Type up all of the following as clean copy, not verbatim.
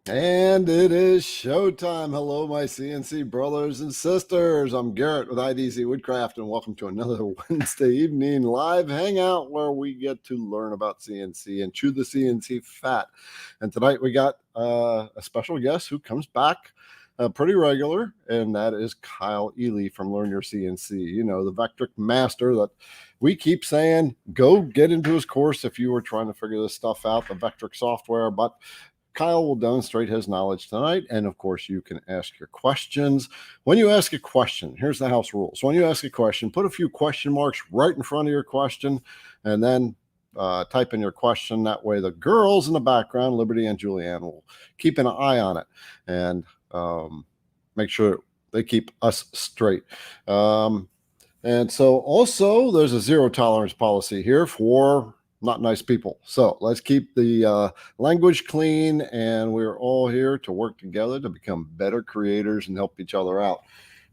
And it is showtime. Hello, my CNC brothers and sisters. I'm Garrett with IDC Woodcraft, and welcome to another Wednesday evening live hangout where we get to learn about CNC and chew the CNC fat. And tonight we got a special guest who comes back pretty regular, and that is Kyle Ely from Learn Your CNC. You know, the Vectric Master that we keep saying, go get into his course if you were trying to figure this stuff out, the Vectric software. But Kyle will demonstrate his knowledge tonight, and of course, you can ask your questions. When you ask a question, here's the house rules. When you ask a question, put a few question marks right in front of your question, and then type in your question. That way, the girls in the background, Liberty and Julianne, will keep an eye on it and make sure they keep us straight. And so also, there's a zero tolerance policy here for not nice people. So let's keep the language clean, and we're all here to work together to become better creators and help each other out.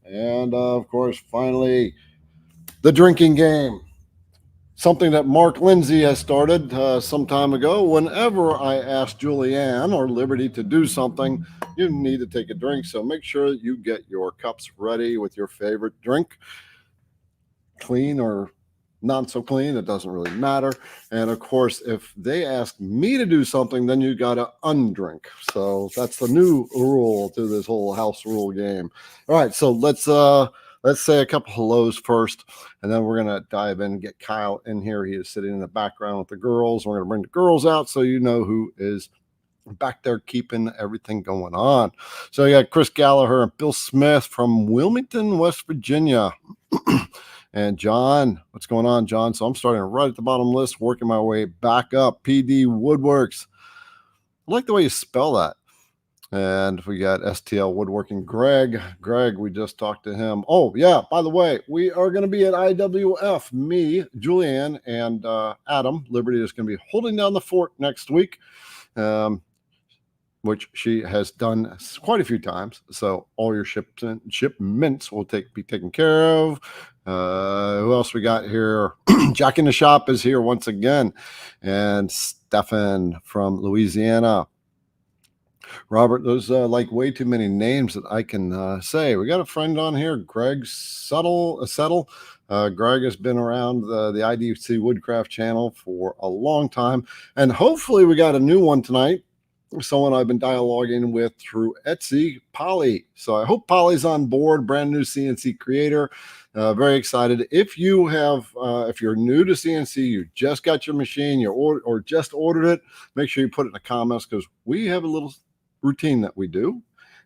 And of course, finally, the drinking game. Something that Mark Lindsay has started some time ago. Whenever I ask Julianne or Liberty to do something, you need to take a drink. So make sure that you get your cups ready with your favorite drink, clean or not so clean, it doesn't really matter. And of course, if they ask me to do something, then you got to undrink. So that's the new rule to this whole house rule game. All right, so let's say a couple hellos first, and then we're going to dive in and get Kyle in here. He is sitting in the background with the girls. We're going to bring the girls out so you know who is back there keeping everything going on. So you got Chris Gallagher and Bill Smith from Wilmington, West Virginia. And John, what's going on, John? So I'm starting right at the bottom list, working my way back up. PD Woodworks. I like the way you spell that. And we got STL Woodworking. Greg, we just talked to him. Oh, yeah, by the way, we are going to be at IWF. Me, Julianne, and Adam. Liberty is going to be holding down the fort next week, which she has done quite a few times. So all your shipments will be taken care of. Who else we got here? Jack in the Shop is here once again. And Stefan from Louisiana. Robert, there's like way too many names that I can say. We got a friend on here, Greg Settle. Greg has been around the IDC Woodcraft channel for a long time. And hopefully we got a new one tonight. Someone I've been dialoguing with through Etsy, Polly. So I hope Polly's on board, brand new CNC creator. Very excited. If you have, if you're new to CNC, you just got your machine, or just ordered it, make sure you put it in the comments, because we have a little routine that we do,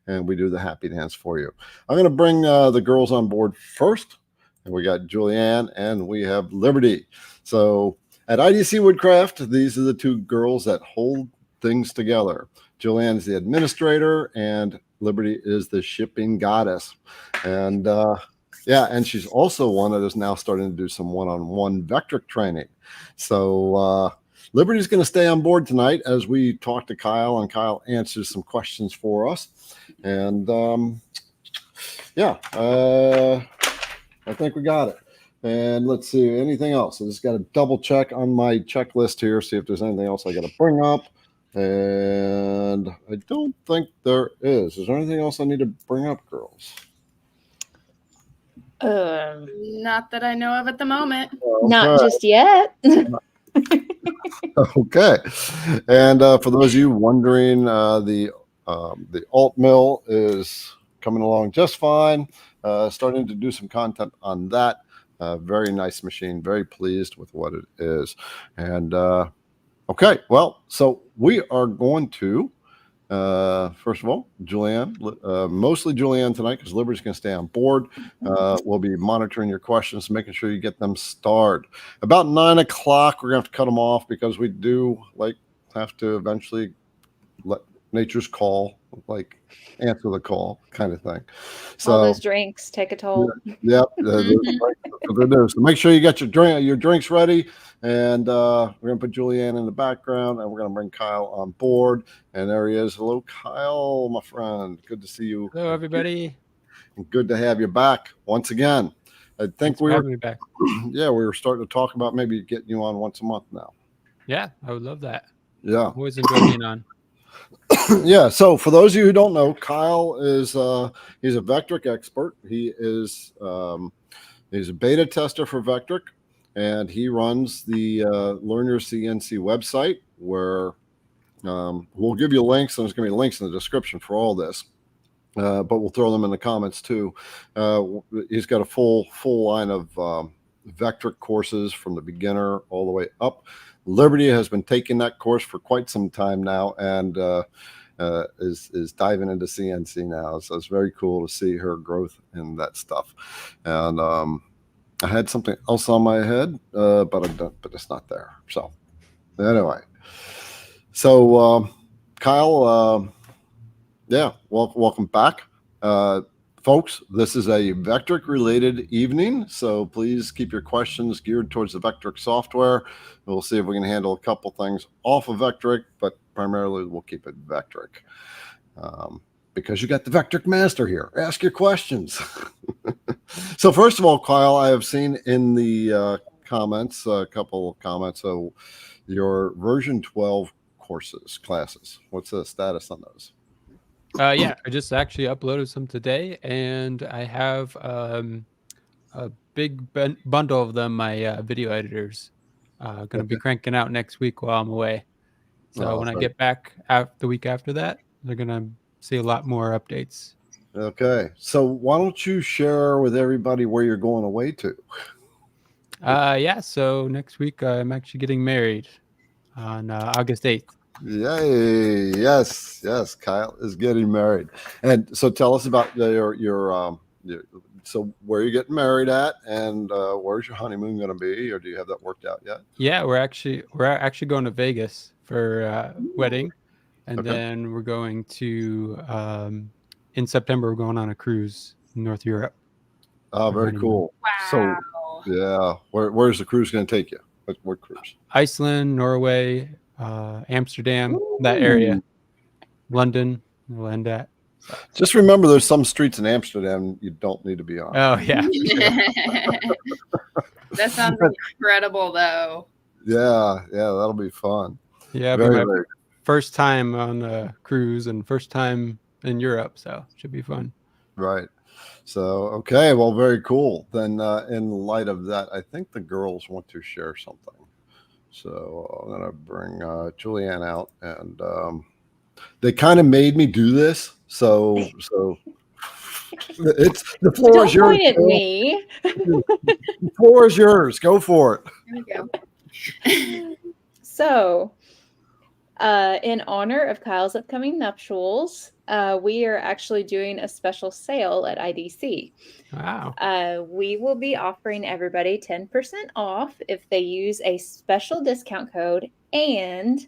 and we do the happy dance for you. I'm going to bring the girls on board first, and we got Julianne and we have Liberty. So at IDC Woodcraft, these are the two girls that hold things together. Julianne is the administrator, and Liberty is the shipping goddess. And yeah, and she's also one that is now starting to do some one-on-one Vectric training. So Liberty's going to stay on board tonight as we talk to Kyle, and Kyle answers some questions for us. And yeah, I think we got it. And let's see, anything else? I just got to double check on my checklist here, see if there's anything else I got to bring up. And I don't think there is. Is there anything else I need to bring up, girls? Not that I know of at the moment. Okay. Not just yet. Okay. And for those of you wondering, the alt mill is coming along just fine. Starting to do some content on that. Very nice machine. Very pleased with what it is. And okay, well, so we are going to, first of all, Julianne, mostly Julianne tonight, because Liberty's going to stay on board. We'll be monitoring your questions, making sure you get them starred. About 9 o'clock, we're going to have to cut them off, because we do have to eventually let nature's call, answer the call kind of thing. So all those drinks take a toll. Yep. So make sure you got your drinks ready. And we're going to put Julianne in the background, and we're going to bring Kyle on board. And there he is. Hello, Kyle, my friend. Good to see you. Hello, everybody. Good to have you back once again. I think we were back. Yeah, we were starting to talk about maybe getting you on once a month now. Yeah, I would love that. Yeah. Always enjoy being on. Yeah. So for those of you who don't know, Kyle is he's a Vectric expert. He is he's a beta tester for Vectric, and he runs the Learn Your CNC website where we'll give you links, and there's going to be links in the description for all this. But we'll throw them in the comments too. He's got a full line of Vectric courses from the beginner all the way up. Liberty has been taking that course for quite some time now, and is diving into CNC now. So it's very cool to see her growth in that stuff. And I had something else on my head, but it's not there. So anyway, so Kyle, yeah, welcome back. Folks, this is a Vectric related evening, so please keep your questions geared towards the Vectric software. We'll see if we can handle a couple things off of Vectric, but primarily we'll keep it Vectric. Because you got the Vectric Master here. Ask your questions. So first of all, Kyle, I have seen in the comments, a couple of comments, so your version 12 classes. What's the status on those? Yeah, I just actually uploaded some today, and I have a big bundle of them. My video editors going to be cranking out next week while I'm away. So when I get back the week after that, they're going to see a lot more updates. Okay, so why don't you share with everybody where you're going away to? Yeah, so next week I'm actually getting married on August 8th. Yay! Yes, Kyle is getting married, and so tell us about your so where you're getting married at, and where's your honeymoon going to be, or do you have that worked out yet? Yeah, we're actually going to Vegas for wedding, and then we're going to in September we're going on a cruise in North Europe. Oh, very cool. Wow. So yeah, where's the cruise going to take you? What cruise? Iceland, Norway, Amsterdam, that area, London, we'll end at. Just remember, there's some streets in Amsterdam you don't need to be on. Oh yeah, That sounds incredible, though. Yeah, that'll be fun. yeah. Very, My first time on a cruise and first time in Europe, so it should be fun. Right. So okay, well, very cool. Then in light of that, I think the girls want to share something. So I'm gonna bring Julianne out, and they kind of made me do this. So it's the floor Don't is yours. point at me. The floor is yours. Go for it. Here we go. So, in honor of Kyle's upcoming nuptials, we are actually doing a special sale at IDC. Wow. We will be offering everybody 10% off if they use a special discount code, and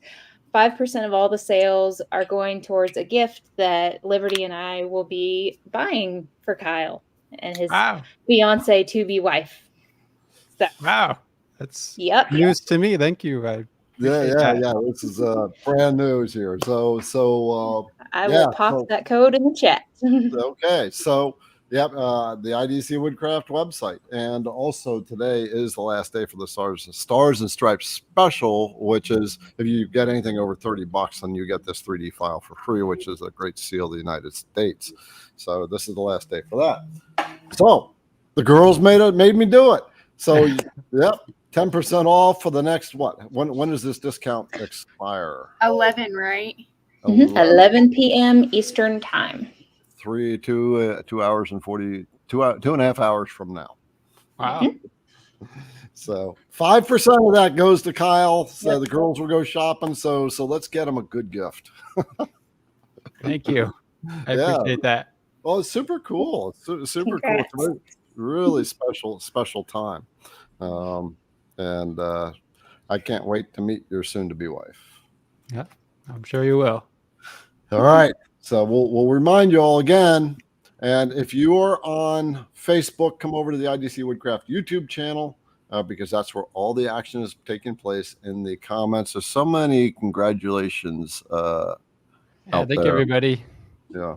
5% of all the sales are going towards a gift that Liberty and I will be buying for Kyle and his fiance to be wife. So, wow, that's yep. news to me. Thank you. Yeah. This is brand news here. So I will pop that code in the chat. Okay, so yep, the IDC Woodcraft website, and also today is the last day for the Stars and Stripes special, which is if you get anything over $30, then you get this 3D file for free, which is a great seal of the United States. So this is the last day for that. So the girls made me do it. So yep. 10% off for the next what? When does this discount expire? 11, right? 11 p.m. Eastern time. 2 hours and 2.5 hours from now. Wow. So 5% of that goes to Kyle. So the girls will go shopping. So let's get them a good gift. Thank you. I appreciate that. Well, it's super cool. It's super cool. It's a really special time. And I can't wait to meet your soon-to-be wife. Yeah, I'm sure you will. All right. So we'll remind you all again. And if you are on Facebook, come over to the IDC Woodcraft YouTube channel because that's where all the action is taking place in the comments. There's so many congratulations Thank you, everybody. Yeah.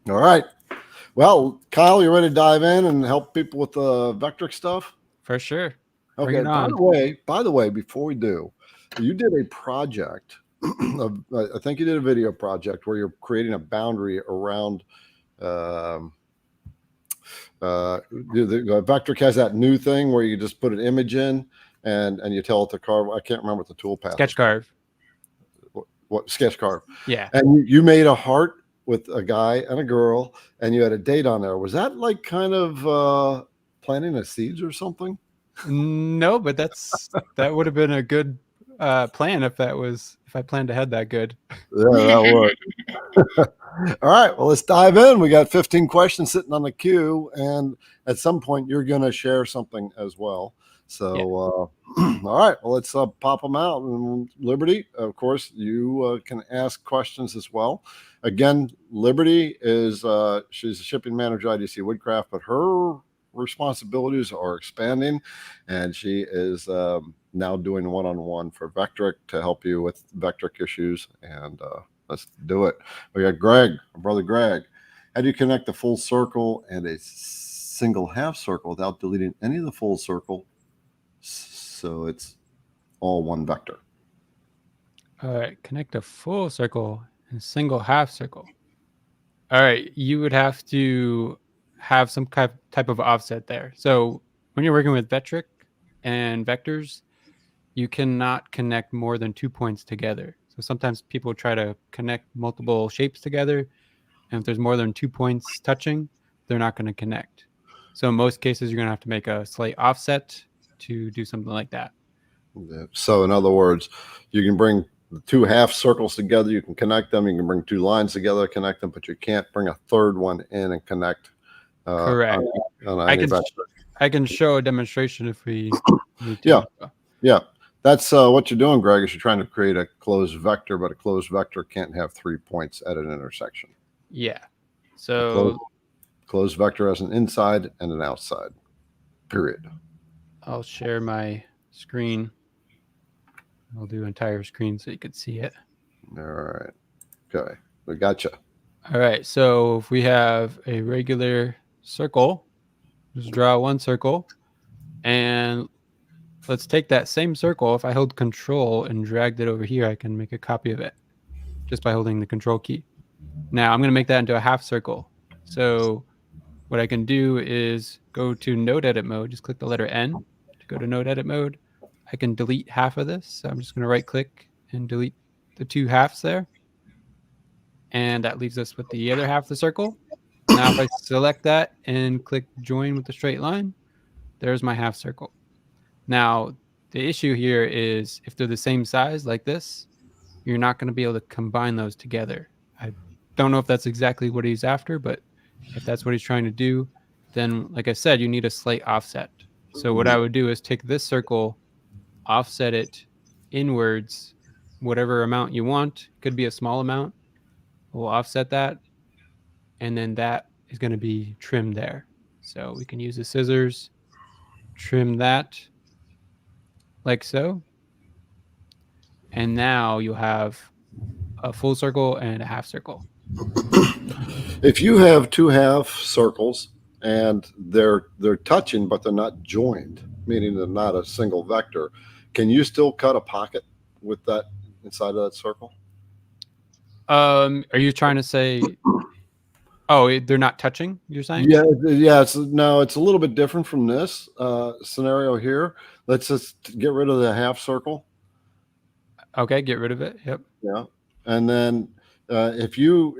All right. Well, Kyle, you ready to dive in and help people with the Vectric stuff? For sure. Okay. By the way, before we do, you did a project I think you did a video project where you're creating a boundary around. The Vectric has that new thing where you just put an image in and you tell it to carve. I can't remember what the tool path. Sketch carve. What sketch carve? Yeah. And you made a heart with a guy and a girl, and you had a date on there. Was that like kind of planting the seeds or something? No, but that would have been a good plan if I planned ahead that good. Yeah, that would. All right, well, let's dive in. We got 15 questions sitting on the queue, and at some point you're going to share something as well. So, Yeah. all right, well, let's pop them out. And Liberty, of course, you can ask questions as well. Again, Liberty is she's a shipping manager at IDC Woodcraft, but her responsibilities are expanding, and she is now doing one-on-one for Vectric to help you with Vectric issues. And let's do it. We got Greg, our brother Greg. How do you connect a full circle and a single half circle without deleting any of the full circle, so it's all one vector? All right, connect a full circle and a single half circle. All right, you would have to have some type of offset there. So when you're working with Vectric and vectors, you cannot connect more than 2 points together. So sometimes people try to connect multiple shapes together, and if there's more than 2 points touching, they're not going to connect. So in most cases, you're going to have to make a slight offset to do something like that. Yeah. So in other words, you can bring the two half circles together, you can connect them, you can bring two lines together, connect them, but you can't bring a third one in and connect. Correct. I can show a demonstration if we need to. Yeah. That's what you're doing, Greg, is you're trying to create a closed vector, but a closed vector can't have 3 points at an intersection. Yeah. So closed vector has an inside and an outside, period. I'll share my screen. I'll do entire screen so you can see it. All right. Okay. We got you. All right. So if we have a regular circle, just draw one circle, and let's take that same circle. If I hold control and dragged it over here, I can make a copy of it just by holding the control key. Now I'm going to make that into a half circle. So what I can do is go to node edit mode, just click the letter N to go to node edit mode. I can delete half of this. So I'm just going to right click and delete the two halves there. And that leaves us with the other half of the circle. Now if I select that and click join with the straight line, there's my half circle. Now the issue here is if they're the same size like this, you're not going to be able to combine those together. I don't know if that's exactly what he's after, but if that's what he's trying to do, then like I said, you need a slight offset. So what I would do is take this circle, offset it inwards, whatever amount you want. Could be a small amount. We'll offset that, and then that is going to be trimmed there. So we can use the scissors, trim that like so. And now you'll have a full circle and a half circle. If you have two half circles and they're touching but they're not joined, meaning they're not a single vector, can you still cut a pocket with that inside of that circle? Are you trying to say, oh, they're not touching, you're saying? Yeah. It's a little bit different from this scenario here. Let's just get rid of the half circle. Okay, get rid of it. Yep. Yeah. And then if you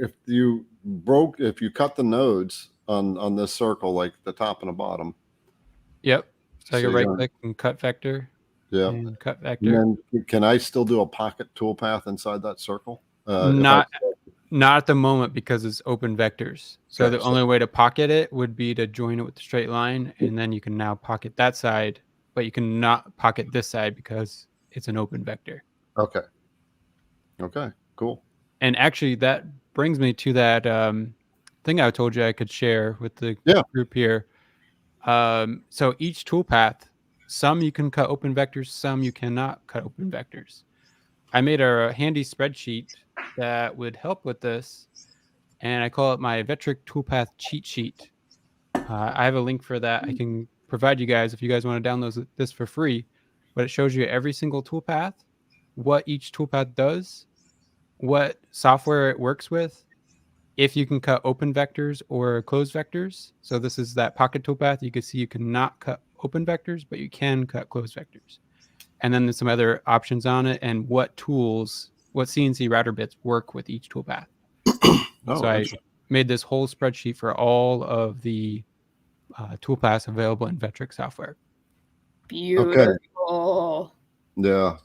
cut the nodes on this circle, like the top and the bottom. Yep. So I can right click and cut vector. Yeah. And cut vector. And then can I still do a pocket toolpath inside that circle? Not at the moment because it's open vectors. So okay, the only way to pocket it would be to join it with the straight line, and then you can now pocket that side, but you can not pocket this side because it's an open vector. Okay. Okay, cool. And actually that brings me to that thing I told you I could share with the group here. So each toolpath, some you can cut open vectors, some you cannot cut open vectors. I made a handy spreadsheet that would help with this, and I call it my Vectric toolpath cheat sheet. I have a link for that. I can provide you guys if you guys want to download this for free, but it shows you every single toolpath, what each toolpath does, what software it works with, if you can cut open vectors or closed vectors. So this is that pocket toolpath. You can see you cannot cut open vectors, but you can cut closed vectors. And then there's some other options on it and what tools, what CNC router bits work with each toolpath. So I made this whole spreadsheet for all of the toolpaths available in Vectric software. Beautiful. Yeah.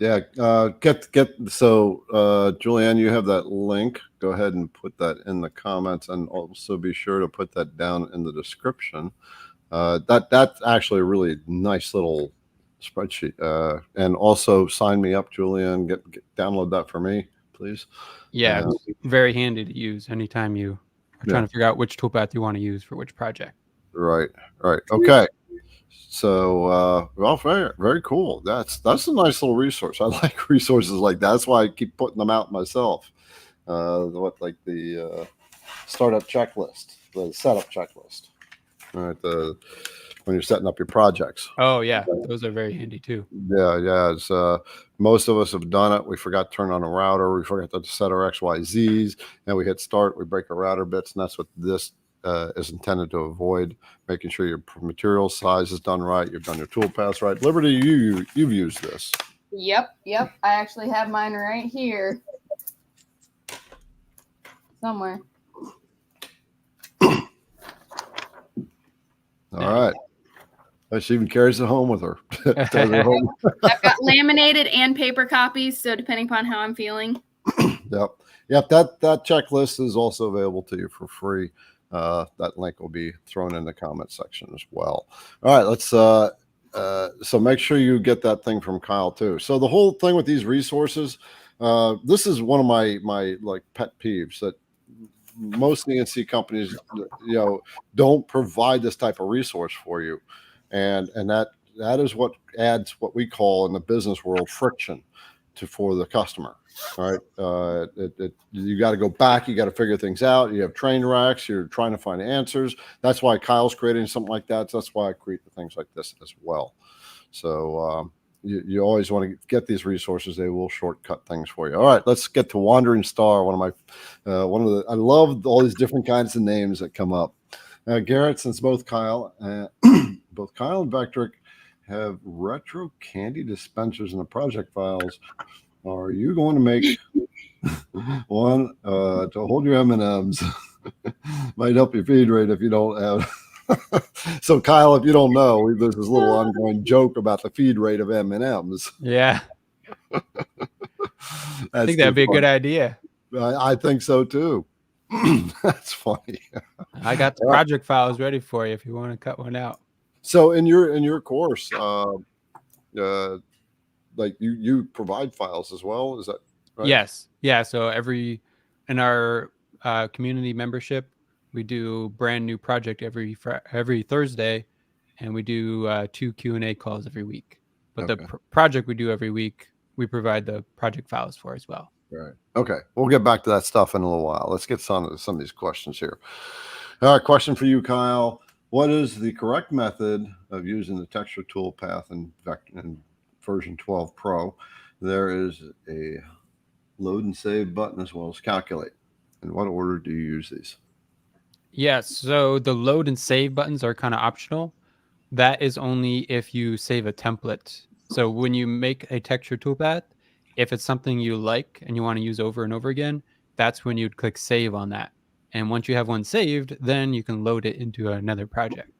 So Julianne, you have that link. Go ahead and put that in the comments, and also be sure to put that down in the description. That's actually a really nice little spreadsheet. And also sign me up, Julianne. Get download that for me, please. Yeah, it's very handy to use anytime you are trying to figure out which toolpath you want to use for which project. Right. Okay. So, well, very cool. That's a nice little resource. I like resources like that. That's why I keep putting them out myself. Like the startup checklist, the setup checklist. All right. When you're setting up your projects. Oh yeah, those are very handy too. Yeah. It's, most of us have done it. We forgot to turn on a router. We forgot to set our XYZs, and we hit start. We break our router bits, and that's what this is intended to avoid. Making sure your material size is done right. You've done your toolpaths right. Liberty, you've used this. Yep. I actually have mine right here. Somewhere. All right. She even carries it home with her. I've got laminated and paper copies, so depending upon how I'm feeling. Yep. That checklist is also available to you for free. That link will be thrown in the comment section as well. All right, let's so make sure you get that thing from Kyle too. So the whole thing with these resources, this is one of my like pet peeves, that most CNC companies, don't provide this type of resource for you, and that is what adds what we call in the business world friction for the customer. All right. You got to go back. You got to figure things out. You have train wrecks. You're trying to find answers. That's why Kyle's creating something like that. So that's why I create things like this as well. So you always want to get these resources. They will shortcut things for you. All right, let's get to Wandering Star. I love all these different kinds of names that come up. Garrett, since both Kyle and Vectric have retro candy dispensers in the project files, are you going to make one to hold your M&Ms? Might help your feed rate if you don't have. So, Kyle, if you don't know, there's this little ongoing joke about the feed rate of M&Ms. Yeah. I think that'd be a good idea. I think so too. That's funny. I got the project files ready for you if you want to cut one out. So in your course, like you provide files as well, is that right? Yes. Yeah. So in our community membership, we do brand new project every Thursday, and we do 2 Q&A calls every week. But the project we do every week, we provide the project files for as well. Right. Okay. We'll get back to that stuff in a little while. Let's get some of these questions here. All right. Question for you, Kyle. What is the correct method of using the texture toolpath in version 12 Pro? There is a load and save button as well as calculate. In what order do you use these? Yes. So the load and save buttons are kind of optional. That is only if you save a template. So when you make a texture toolpath, if it's something you like and you want to use over and over again, that's when you'd click save on that. And once you have one saved, then you can load it into another project.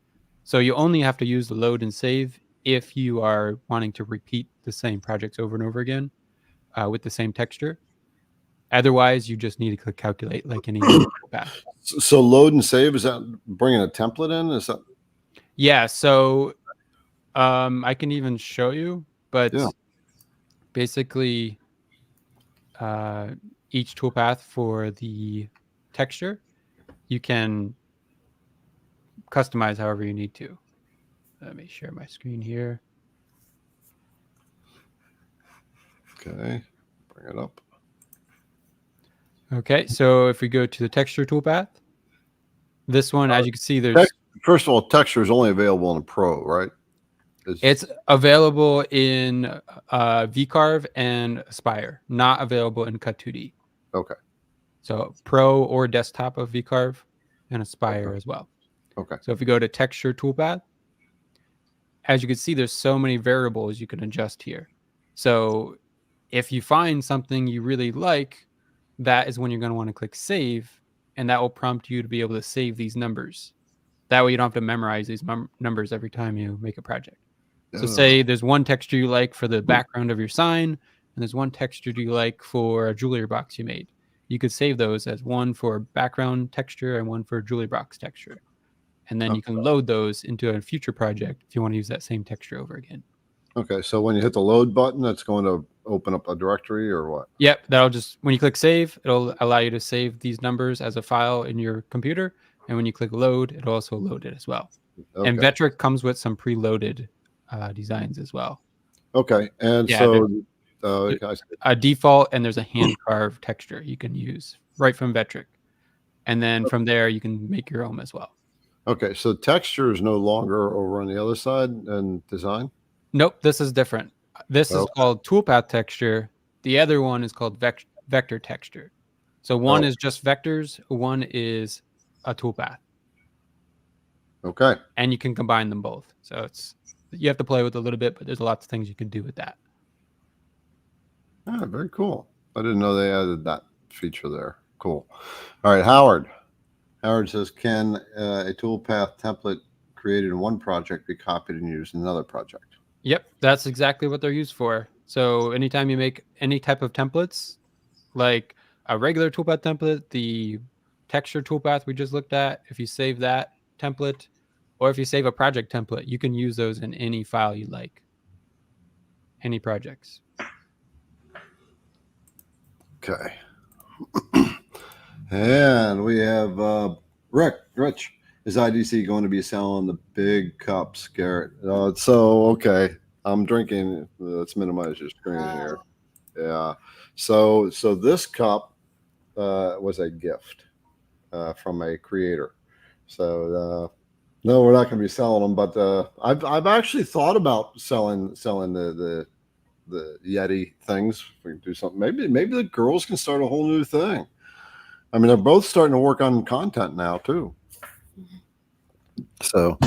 So you only have to use the load and save if you are wanting to repeat the same projects over and over again with the same texture. Otherwise, you just need to click calculate like any other toolpath. So load and save, is that bringing a template in? Is that? Yeah. So I can even show you, but basically each toolpath for the texture, you can customize however you need to. Let me share my screen here. Okay, bring it up. Okay, so if we go to the texture toolpath, this one, as you can see, there's... First of all, texture is only available in the Pro, right? It's available in VCarve and Aspire, not available in Cut 2D. Okay. So Pro or desktop of VCarve, and Aspire as well. Okay. So if you go to texture toolpath, as you can see, there's so many variables you can adjust here. So if you find something you really like, that is when you're going to want to click save, and that will prompt you to be able to save these numbers. That way you don't have to memorize these numbers every time you make a project. So say there's one texture you like for the background of your sign, and there's one texture you like for a jewelry box you made. You could save those as one for background texture and one for jewelry box texture. And then you can load those into a future project if you want to use that same texture over again. Okay, so when you hit the load button, that's going to open up a directory or what? Yep, that'll just, when you click save, it'll allow you to save these numbers as a file in your computer. And when you click load, it'll also load it as well. Okay. And Vectric comes with some preloaded designs as well. Okay, and Yeah, so a default, and there's a hand carved texture you can use right from Vectric. And then from there, you can make your own as well. okay, so texture is no longer over on the other side and design? Nope, this is different. This is called toolpath texture. The other one is called vector texture. So one is just vectors, one is a toolpath. Okay. And you can combine them both. So it's, you have to play with a little bit, but there's lots of things you can do with that. Ah, very cool. I didn't know they added that feature there. Cool. All right, Howard. Howard says, can a toolpath template created in one project be copied and used in another project? Yep, that's exactly what they're used for. So anytime you make any type of templates, like a regular toolpath template, the texture toolpath we just looked at, if you save that template, or if you save a project template, you can use those in any file you like, any projects. Okay. And we have Rich. Is IDC going to be selling the big cups, Garrett? So, okay. I'm drinking. Let's minimize your screen here. Yeah. So this cup was a gift from a creator. So no, we're not going to be selling them. But I've actually thought about selling the Yeti things. If we can do something, maybe the girls can start a whole new thing. I mean, they're both starting to work on content now too. So,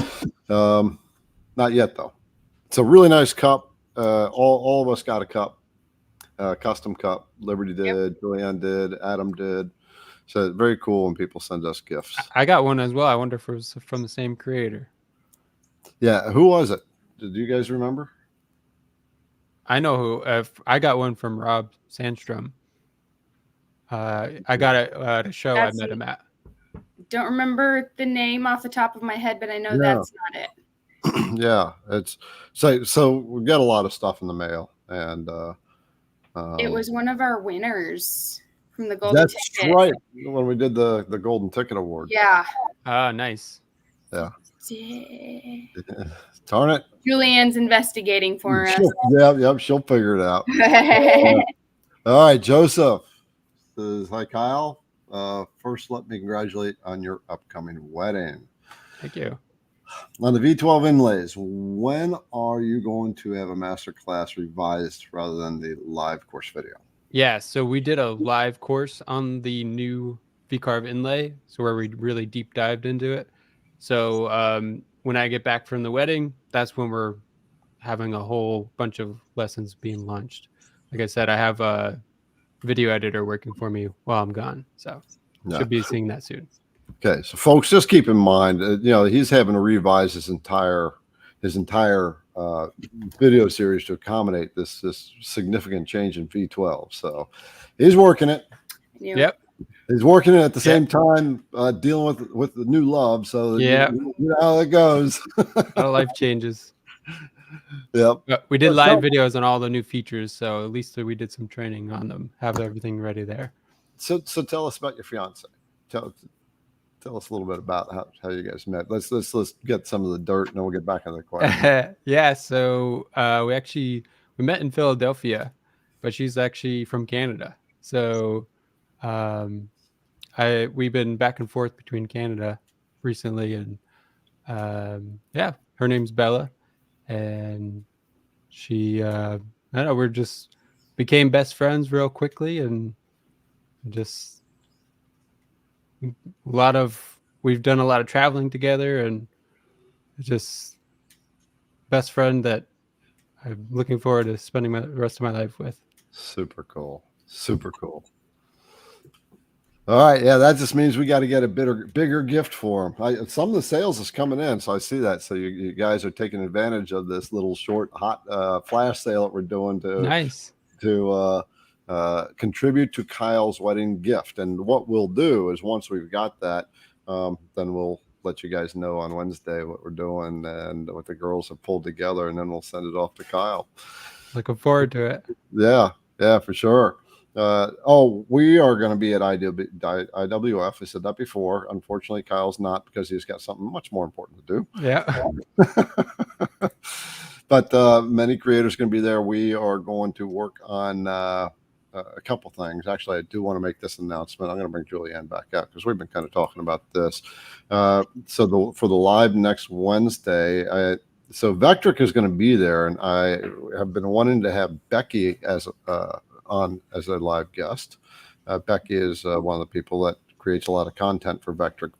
not yet though. It's a really nice cup. All of us got a cup, custom cup. Liberty did, Julianne did, Adam did. So it's very cool when people send us gifts. I got one as well. I wonder if it was from the same creator. Yeah, who was it? Did you guys remember? I know who. I got one from Rob Sandstrom. I got it at a show I met him at. Don't remember the name off the top of my head, but I know that's not it. Yeah, it's so we got a lot of stuff in the mail, and it was one of our winners from the Golden Ticket. That's right, when we did the Golden Ticket Award. Yeah. Ah, nice. Yeah. Darn it. Julianne's investigating for us. Yep, she'll figure it out. All right, Joseph says, hi, Kyle. First, let me congratulate on your upcoming wedding. Thank you. On the V12 inlays, when are you going to have a master class revised rather than the live course video? Yeah, so we did a live course on the new VCarve inlay, so where we really deep dived into it. So when I get back from the wedding, that's when we're having a whole bunch of lessons being launched. Like I said, I have a video editor working for me while I'm gone, so should be seeing that soon. Okay, so folks, just keep in mind, he's having to revise his entire video series to accommodate this significant change in V12. So he's working it. Yep. He's working it at the same time, dealing with the new love. So you know how it goes. A lot of life changes. Yep. But we did live videos on all the new features, so at least we did some training on them. Have everything ready there. So tell us about your fiance. Tell us a little bit about how you guys met. Let's get some of the dirt, and then we'll get back into the question. Yeah. So we met in Philadelphia, but she's actually from Canada. So we've been back and forth between Canada recently, and her name's Bella, and she I don't know, we're just became best friends real quickly, and Just we've done a lot of traveling together, and just best friend that I'm looking forward to spending the rest of my life with. Super cool. Super cool. All right. Yeah, that just means we got to get a bigger gift for him. Some of the sales is coming in, so I see that. So you guys are taking advantage of this little short, hot flash sale that we're doing to contribute to Kyle's wedding gift. And what we'll do is once we've got that, then we'll let you guys know on Wednesday what we're doing and what the girls have pulled together, and then we'll send it off to Kyle. Looking forward to it. Yeah, for sure. We are going to be at IWF. I said that before. Unfortunately, Kyle's not, because he's got something much more important to do. Yeah. But many creators going to be there. We are going to work on a couple things. Actually, I do want to make this announcement. I'm going to bring Julianne back out because we've been kind of talking about this. So for the live next Wednesday, so Vectric is going to be there, and I have been wanting to have Becky as a live guest. Becky is one of the people that creates a lot of content for Vectric.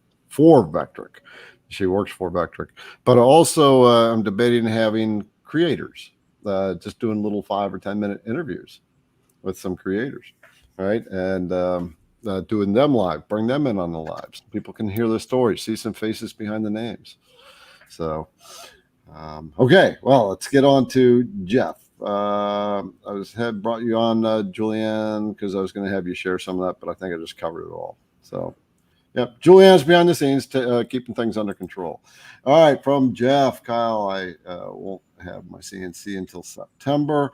She works for Vectric, but also I'm debating having creators, just doing little 5 or 10 minute interviews with some creators, right? And doing them live, bring them in on the lives. People can hear their stories, see some faces behind the names. So, okay, well, let's get on to Jeff. I had brought you on, Julianne, because I was going to have you share some of that, but I think I just covered it all. So, yep, Julianne's behind the scenes, keeping things under control. All right, from Jeff, Kyle, I won't have my CNC until September.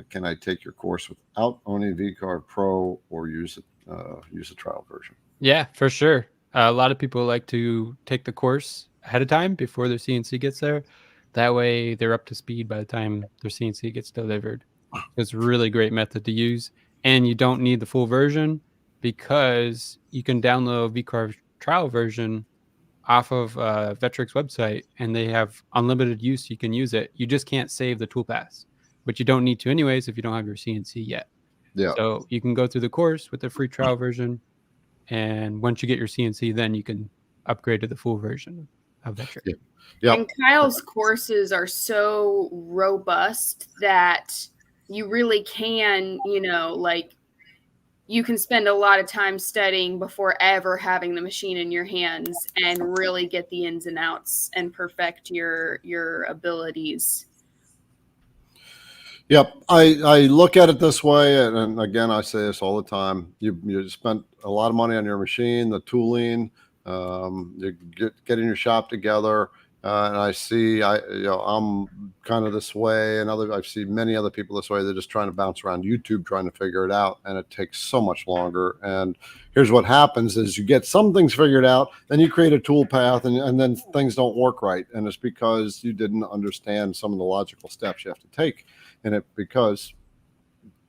Can I take your course without owning VCarve Pro, or use a trial version? Yeah, for sure. A lot of people like to take the course ahead of time before their CNC gets there. That way they're up to speed by the time their CNC gets delivered. It's a really great method to use. And you don't need the full version, because you can download VCarve trial version off of Vectric's website, and they have unlimited use. You can use it. You just can't save the toolpaths, but you don't need to anyways if you don't have your CNC yet. Yeah. So you can go through the course with the free trial version, and once you get your CNC, then you can upgrade to the full version of Vectric. Yeah. Yep. And Kyle's courses are so robust that you really can, you can spend a lot of time studying before ever having the machine in your hands and really get the ins and outs and perfect your abilities. Yep. I look at it this way, and again, I say this all the time. You spent a lot of money on your machine, the tooling, you getting your shop together. And I see, I'm kind of this way, and I've seen many other people this way. They're just trying to bounce around YouTube, trying to figure it out, and it takes so much longer. And here's what happens: is you get some things figured out, then you create a tool path, and then things don't work right, and it's because you didn't understand some of the logical steps you have to take in it, because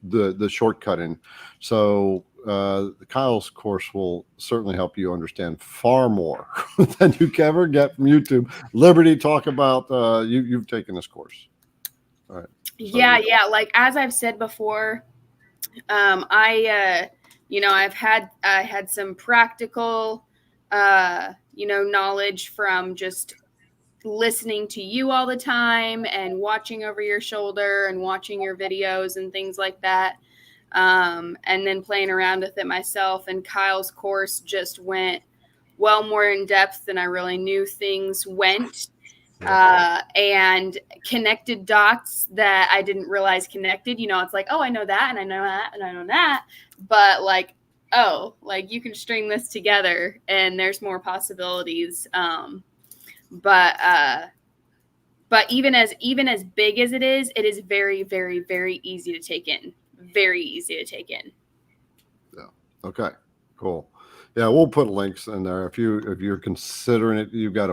the shortcutting. So Kyle's course will certainly help you understand far more than you can ever get from YouTube. Liberty, talk about you've taken this course. All right. So, yeah. Like, as I've said before, I had some practical knowledge from just listening to you all the time and watching over your shoulder and watching your videos and things like that. And then playing around with it myself. And Kyle's course just went well more in depth than I really knew things went, and connected dots that I didn't realize connected. It's like, oh, I know that, and I know that, and I know that. But like, oh, like you can string this together and there's more possibilities. But even as big as it is very, very, very easy to take in. Very easy to take in. Yeah. Okay. Cool. Yeah, we'll put links in there. If you're considering it, you got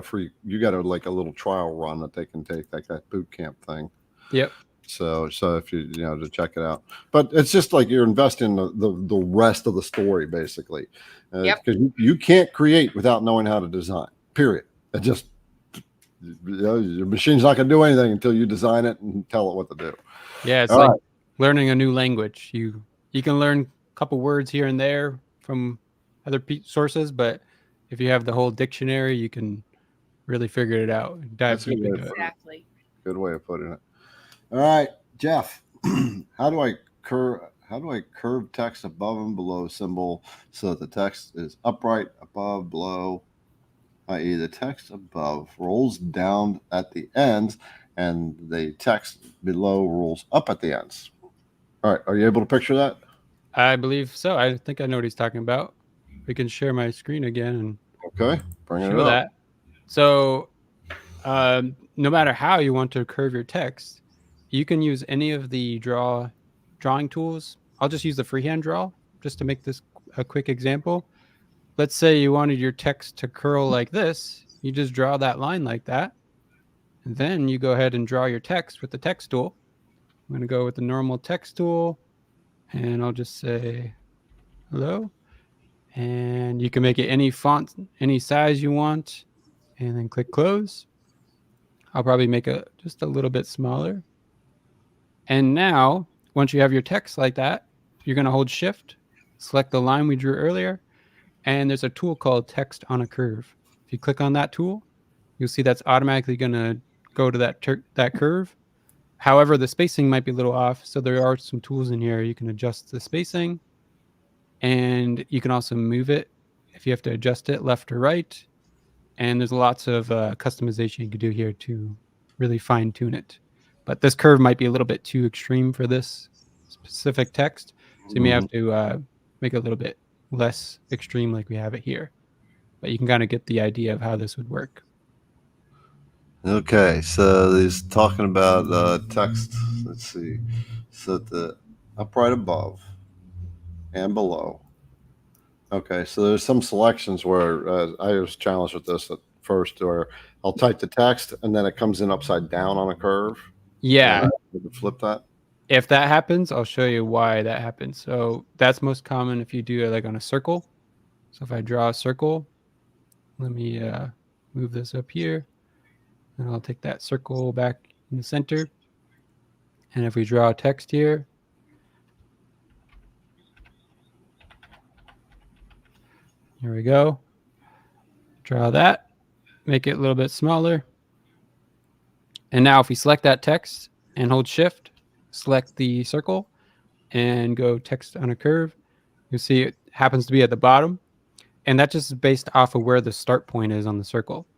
like a little trial run that they can take, like that boot camp thing. Yep. So if you to check it out, but it's just like you're investing the rest of the story basically, because you can't create without knowing how to design. Period. It just your machine's not going to do anything until you design it and tell it what to do. Yeah, it's like learning a new language. You can learn couple words here and there from other sources, but if you have the whole dictionary, you can really figure it out. Dive deep into it. Exactly. Good way of putting it. All right, Jeff, how do I curve text above and below symbol so that the text is upright, above, below, i.e. the text above rolls down at the ends and the text below rolls up at the ends? All right, are you able to picture that? I believe so. I think I know what he's talking about. We can share my screen again and Okay, bring it show up. that. So no matter how you want to curve your text, you can use any of the drawing tools. I'll just use the freehand draw just to make this a quick example. Let's say you wanted your text to curl like this. You just draw that line like that. And then you go ahead and draw your text with the text tool. I'm going to go with the normal text tool, and I'll just say hello. And you can make it any font, any size you want, and then click close. I'll probably make it just a little bit smaller. And now, once you have your text like that, you're going to hold shift, select the line we drew earlier, and there's a tool called text on a curve. If you click on that tool, you'll see that's automatically going to go to that curve. However, the spacing might be a little off, so there are some tools in here. You can adjust the spacing, and you can also move it if you have to adjust it left or right. And there's lots of customization you can do here to really fine tune it. But this curve might be a little bit too extreme for this specific text. So you may have to make it a little bit less extreme like we have it here. But you can kind of get the idea of how this would work. Okay, so he's talking about text. Let's see. So the upright above and below. Okay, so there's some selections where I was challenged with this at first, where I'll type the text and then it comes in upside down on a curve. Yeah. Flip that. If that happens, I'll show you why that happens. So that's most common if you do it like on a circle. So if I draw a circle, let me move this up here, and I'll take that circle back in the center. And if we draw text here, here we go. Draw that, make it a little bit smaller. And now if we select that text and hold shift, select the circle and go text on a curve, you'll see it happens to be at the bottom. And that just is based off of where the start point is on the circle.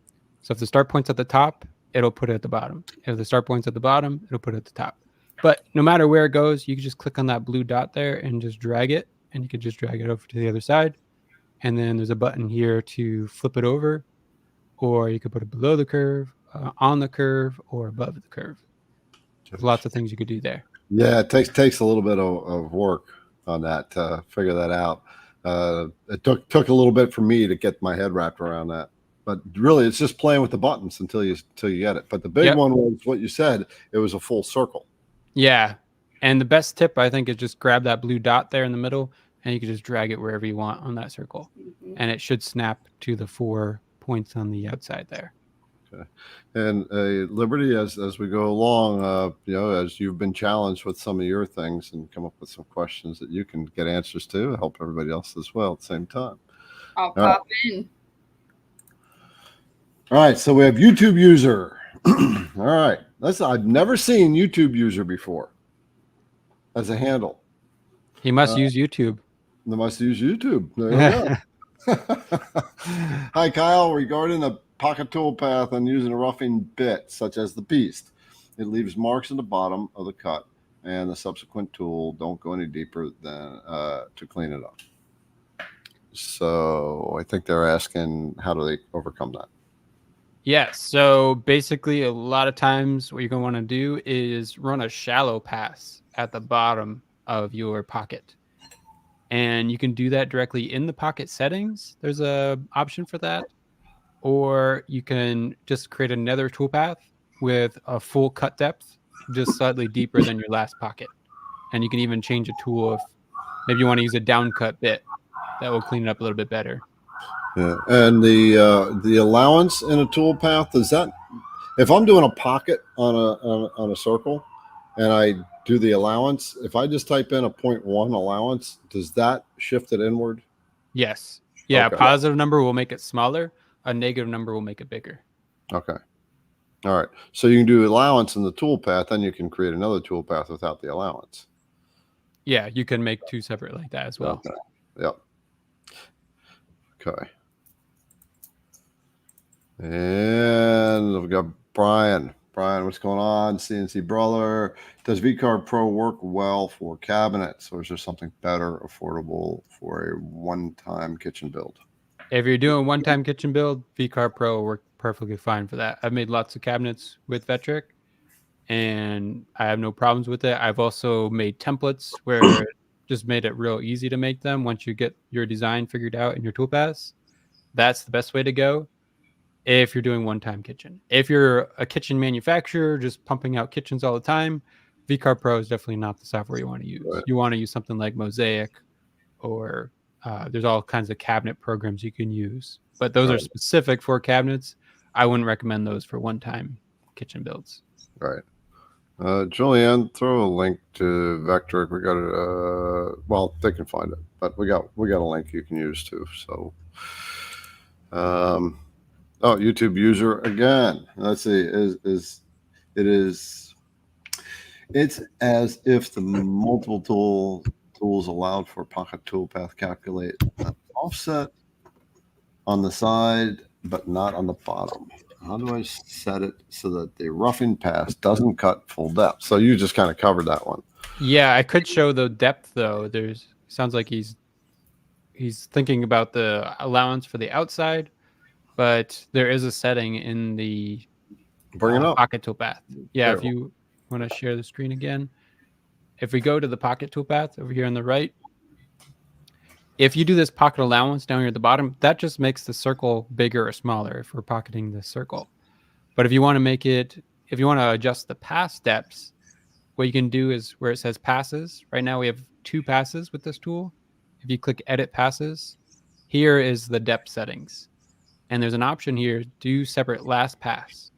So if the start point's at the top, it'll put it at the bottom. If the start point's at the bottom, it'll put it at the top. But no matter where it goes, you can just click on that blue dot there and just drag it. And you can just drag it over to the other side. And then there's a button here to flip it over. Or you could put it below the curve, on the curve, or above the curve. There's lots of things you could do there. Yeah, it takes a little bit of work on that to figure that out. It took a little bit for me to get my head wrapped around that. But really, it's just playing with the buttons until you get it. But the big one was what you said. It was a full circle. Yeah. And the best tip, I think, is just grab that blue dot there in the middle, and you can just drag it wherever you want on that circle. Mm-hmm. And it should snap to the 4 points on the outside there. Okay. And Liberty, as we go along, as you've been challenged with some of your things and come up with some questions that you can get answers to, help everybody else as well at the same time. I'll pop in. All right, so we have YouTube user. All right, I've never seen YouTube user before as a handle. He must use YouTube. They must use YouTube. There you go. Hi, Kyle. Regarding a pocket tool path and using a roughing bit, such as the Beast, it leaves marks in the bottom of the cut, and the subsequent tool don't go any deeper than to clean it up. So I think they're asking, how do they overcome that? Yes. So basically, a lot of times what you're going to want to do is run a shallow pass at the bottom of your pocket. And you can do that directly in the pocket settings. There's a option for that. Or you can just create another toolpath with a full cut depth, just slightly deeper than your last pocket. And you can even change a tool if maybe you want to use a down cut bit. That will clean it up a little bit better. Yeah, and the allowance in a toolpath, is that if I'm doing a pocket on a circle and I do the allowance. If I just type in a 0.1 allowance, does that shift it inward? Yes. Yeah, Okay. a positive number will make it smaller. A negative number will make it bigger. Okay. All right. So you can do allowance in the toolpath, then you can create another toolpath without the allowance. Yeah, you can make two separate like that as well. Okay. Yep. Okay. And we've got Brian. Brian, what's going on? CNC Brother. Does VCarve Pro work well for cabinets, or is there something better, affordable for a one-time kitchen build? If you're doing one-time kitchen build, VCarve Pro will work perfectly fine for that. I've made lots of cabinets with Vectric, and I have no problems with it. I've also made templates where it just made it real easy to make them once you get your design figured out in your toolpaths. That's the best way to go if you're doing one-time kitchen. If you're a kitchen manufacturer just pumping out kitchens all the time, VCarve Pro is definitely not the software you want to use. Right. You want to use something like Mosaic, or there's all kinds of cabinet programs you can use. But those are specific for cabinets. I wouldn't recommend those for one-time kitchen builds. Right. Julianne, throw a link to Vectric. We got it. Well, they can find it, but we got a link you can use too. So, oh, YouTube user again. Let's see. It's as if the multiple tools allowed for pocket toolpath calculate an offset on the side, but not on the bottom. How do I set it so that the roughing pass doesn't cut full depth? So you just kind of covered that one. Yeah, I could show the depth though. Sounds like he's thinking about the allowance for the outside, but there is a setting in the Bring it up. pocket toolpath. Yeah, There. if you want to share the screen again, if we go to the pocket toolpath over here on the right, if you do this pocket allowance down here at the bottom, that just makes the circle bigger or smaller if we're pocketing the circle. But if you want to adjust the pass depths, what you can do is where it says passes. Right now we have 2 passes with this tool. If you click edit passes, here is the depth settings. And there's an option here, do separate last pass.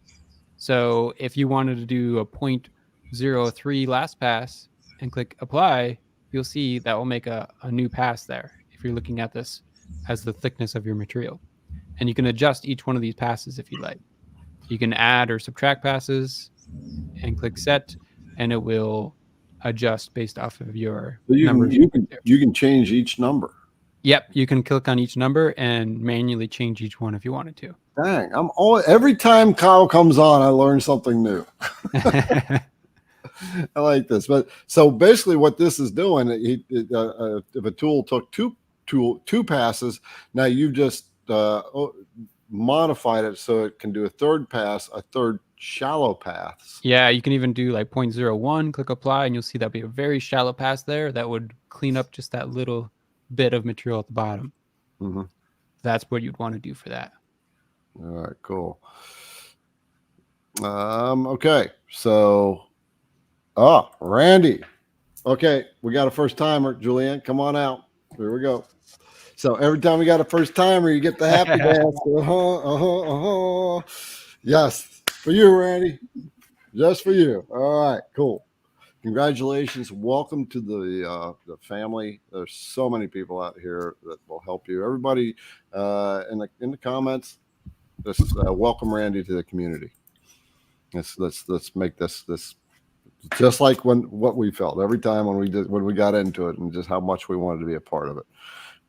So if you wanted to do a 0.03 last pass and click apply, you'll see that will make a new pass there if you're looking at this as the thickness of your material. And you can adjust each one of these passes if you like. You can add or subtract passes and click set, and it will adjust based off of your numbers. You can change each number. Yep, you can click on each number and manually change each one if you wanted to. Dang, every time Kyle comes on, I learn something new. I like this. But so basically what this is doing, if a tool took two passes, now you've just modified it so it can do a third pass, a third shallow pass. Yeah, you can even do like 0.01, click apply, and you'll see that'll be a very shallow pass there that would clean up just that little bit of material at the bottom. Mm-hmm. That's what you'd want to do for that. All right, cool. Okay, so Randy. Okay, we got a first timer. Julianne, come on out. Here we go. So every time we got a first timer, you get the happy dance. Yes, for you, Randy. Just for you. All right, cool. Congratulations. Welcome to the family. There's so many people out here that will help you. Everybody in the comments, just welcome Randy to the community. Let's make this just like what we felt every time when we got into it, and just how much we wanted to be a part of it.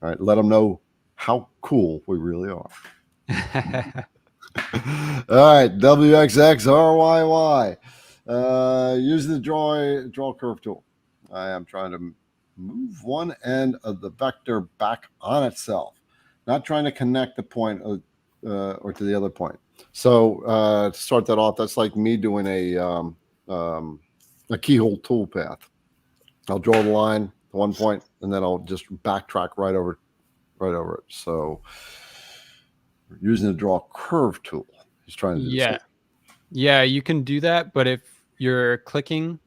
All right, let them know how cool we really are. All right, WXXRYY. Using the draw curve tool. I am trying to move one end of the vector back on itself, not trying to connect the point or to the other point. So to start that off, that's like me doing a keyhole tool path. I'll draw the line to one point, and then I'll just backtrack right over it. So we're using the draw curve tool. He's trying to do Yeah. Yeah, you can do that, but if you're clicking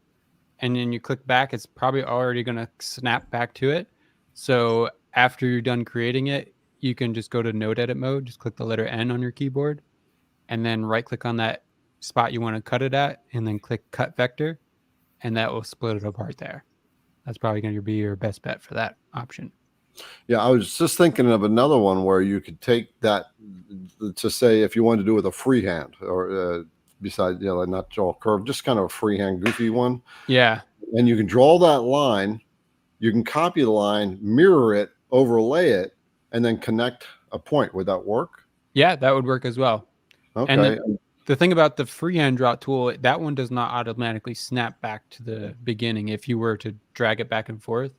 and then you click back, it's probably already going to snap back to it. So after you're done creating it, you can just go to node edit mode, just click the letter N on your keyboard, and then right click on that spot you want to cut it at, and then click cut vector. and that will split it apart there. That's probably going to be your best bet for that option. Yeah, I was just thinking of another one where you could take that to say if you wanted to do with a freehand or besides, like not draw a curve, just kind of a freehand goofy one. Yeah. And you can draw that line, you can copy the line, mirror it, overlay it, and then connect a point. Would that work? Yeah, that would work as well. Okay. And the thing about the freehand draw tool, that one does not automatically snap back to the beginning if you were to drag it back and forth.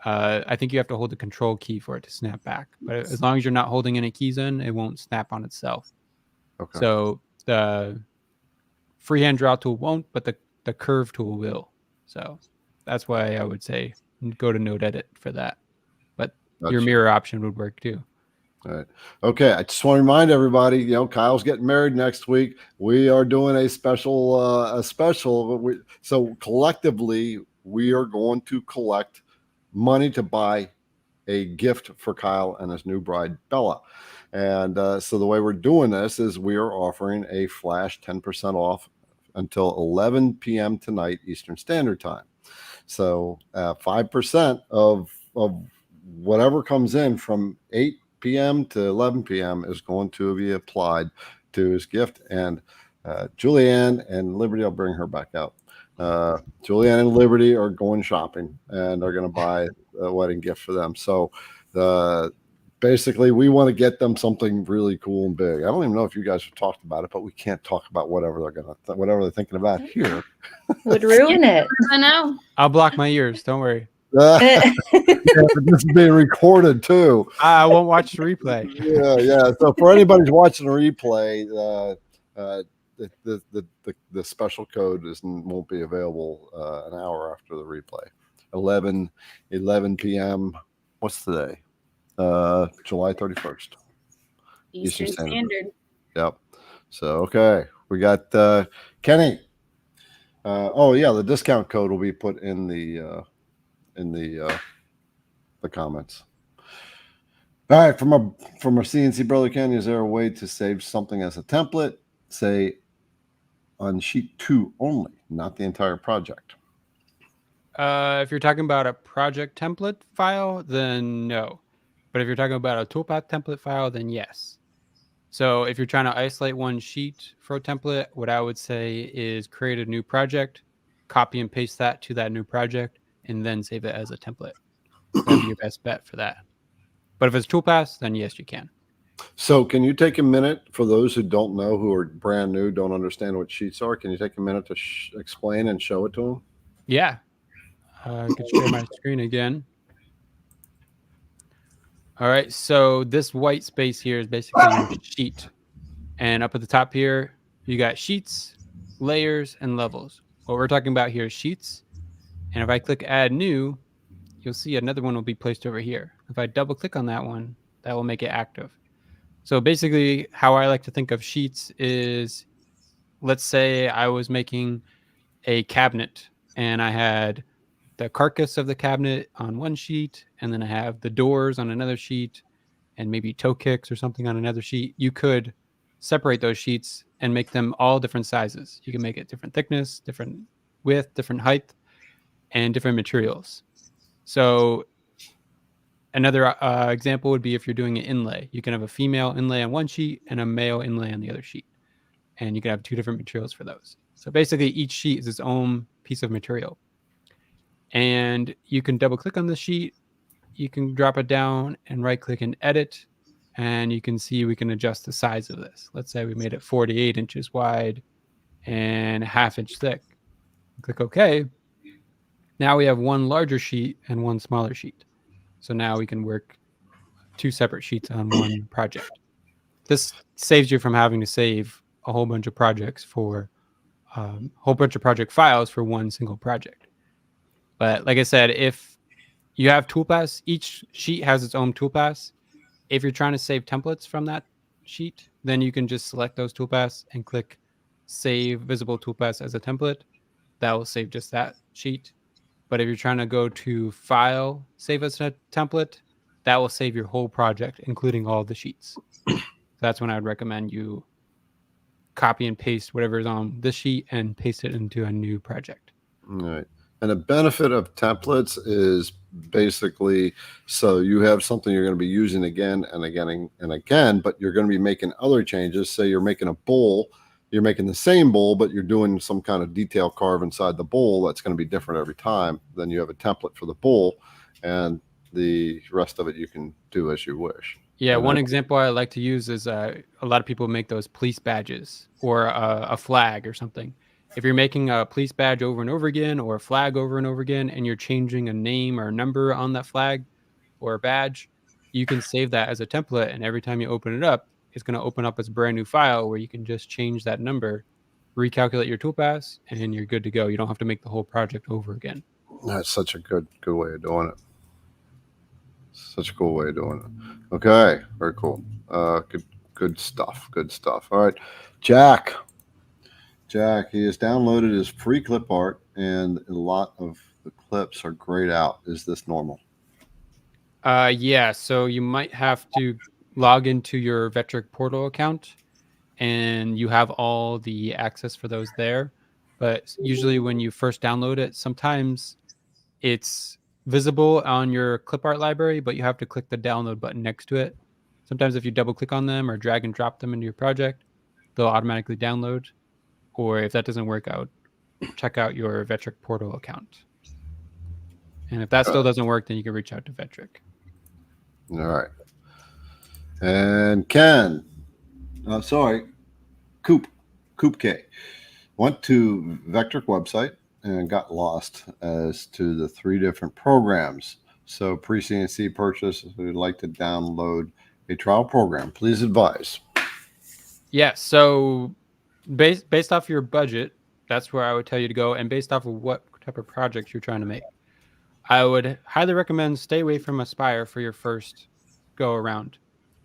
I think you have to hold the control key for it to snap back. But as long as you're not holding any keys in, it won't snap on itself. Okay. So the freehand draw tool won't, but the curve tool will. So that's why I would say go to Node Edit for that. But your mirror option would work too. All right. Okay. I just want to remind everybody, Kyle's getting married next week. We are doing a special, so collectively, we are going to collect money to buy a gift for Kyle and his new bride, Bella. And so the way we're doing this is we are offering a flash 10% off until 11 p.m. tonight, Eastern Standard Time. So 5% of whatever comes in from 8 p.m. to 11 p.m. is going to be applied to his gift. And Julianne and Liberty, I'll bring her back out. Julianne and Liberty are going shopping and are going to buy a wedding gift for them. So basically, we want to get them something really cool and big. I don't even know if you guys have talked about it, but we can't talk about whatever they're thinking about here. Would ruin it. I know. I'll block my ears. Don't worry. Yeah, but this is being recorded too. I won't watch the replay. Yeah. So for anybody who's watching the replay, the special code won't be available an hour after the replay. 11 p.m. What's today? July 31st. Eastern Standard. Yep. So okay, we got Kenny. The discount code will be put in the comments. All right, from our CNC brother Kenny, is there a way to save something as a template, say on sheet 2 only, not the entire project? If you're talking about a project template file, then no. But if you're talking about a toolpath template file, then yes. So if you're trying to isolate one sheet for a template, what I would say is create a new project, copy and paste that to that new project, and then save it as a template. That'd be your best bet for that. But if it's toolpaths, then yes, you can. So can you take a minute for those who don't know, who are brand new, don't understand what sheets are? Can you take a minute to explain and show it to them? Yeah. I could share my screen again. All right, so this white space here is basically your sheet. And up at the top here, you got sheets, layers, and levels. What we're talking about here is sheets. And if I click Add New, you'll see another one will be placed over here. If I double click on that one, that will make it active. So basically, how I like to think of sheets is, let's say I was making a cabinet, and I had the carcass of the cabinet on one sheet, and then I have the doors on another sheet, and maybe toe kicks or something on another sheet. You could separate those sheets and make them all different sizes. You can make it different thickness, different width, different height, and different materials. So another example would be if you're doing an inlay. You can have a female inlay on one sheet and a male inlay on the other sheet. And you can have two different materials for those. So basically, each sheet is its own piece of material. And you can double click on the sheet. You can drop it down and right click and edit. And you can see we can adjust the size of this. Let's say we made it 48 inches wide and a ½ inch thick. Click OK. Now we have one larger sheet and one smaller sheet. So now we can work two separate sheets on one project. This saves you from having to save a whole bunch of projects for whole bunch of project files for one single project. But like I said, if you have toolpaths, each sheet has its own toolpaths. If you're trying to save templates from that sheet, then you can just select those toolpaths and click Save Visible Toolpaths as a template. That will save just that sheet. But if you're trying to go to File, Save as a template, that will save your whole project, including all the sheets. So that's when I would recommend you copy and paste whatever is on this sheet and paste it into a new project. All right. And the benefit of templates is basically so you have something you're going to be using again and again and again, but you're going to be making other changes. Say you're making a bowl, you're making the same bowl, but you're doing some kind of detail carve inside the bowl that's going to be different every time. Then you have a template for the bowl, and the rest of it you can do as you wish. Yeah, one example I like to use is a lot of people make those police badges or a flag or something. If you're making a police badge over and over again or a flag over and over again, and you're changing a name or a number on that flag or a badge, you can save that as a template. And every time you open it up, it's going to open up as a brand new file where you can just change that number, recalculate your toolpaths, and you're good to go. You don't have to make the whole project over again. That's such a good way of doing it. Such a cool way of doing it. Okay, very cool. Good stuff. Good stuff. All right, Jack, he has downloaded his free clip art, and a lot of the clips are grayed out. Is this normal? Yeah, so you might have to log into your Vectric portal account, and you have all the access for those there. But usually when you first download it, sometimes it's visible on your clip art library, but you have to click the download button next to it. Sometimes if you double click on them or drag and drop them into your project, they'll automatically download. Or if that doesn't work out, check out your Vectric portal account. And if that still doesn't work, then you can reach out to Vectric. All right. And Ken, Coop K, went to Vectric website and got lost as to the 3 different programs. So pre-CNC purchase, we'd like to download a trial program. Please advise. Yeah, so based off your budget, that's where I would tell you to go. And based off of what type of projects you're trying to make, I would highly recommend stay away from Aspire for your first go around.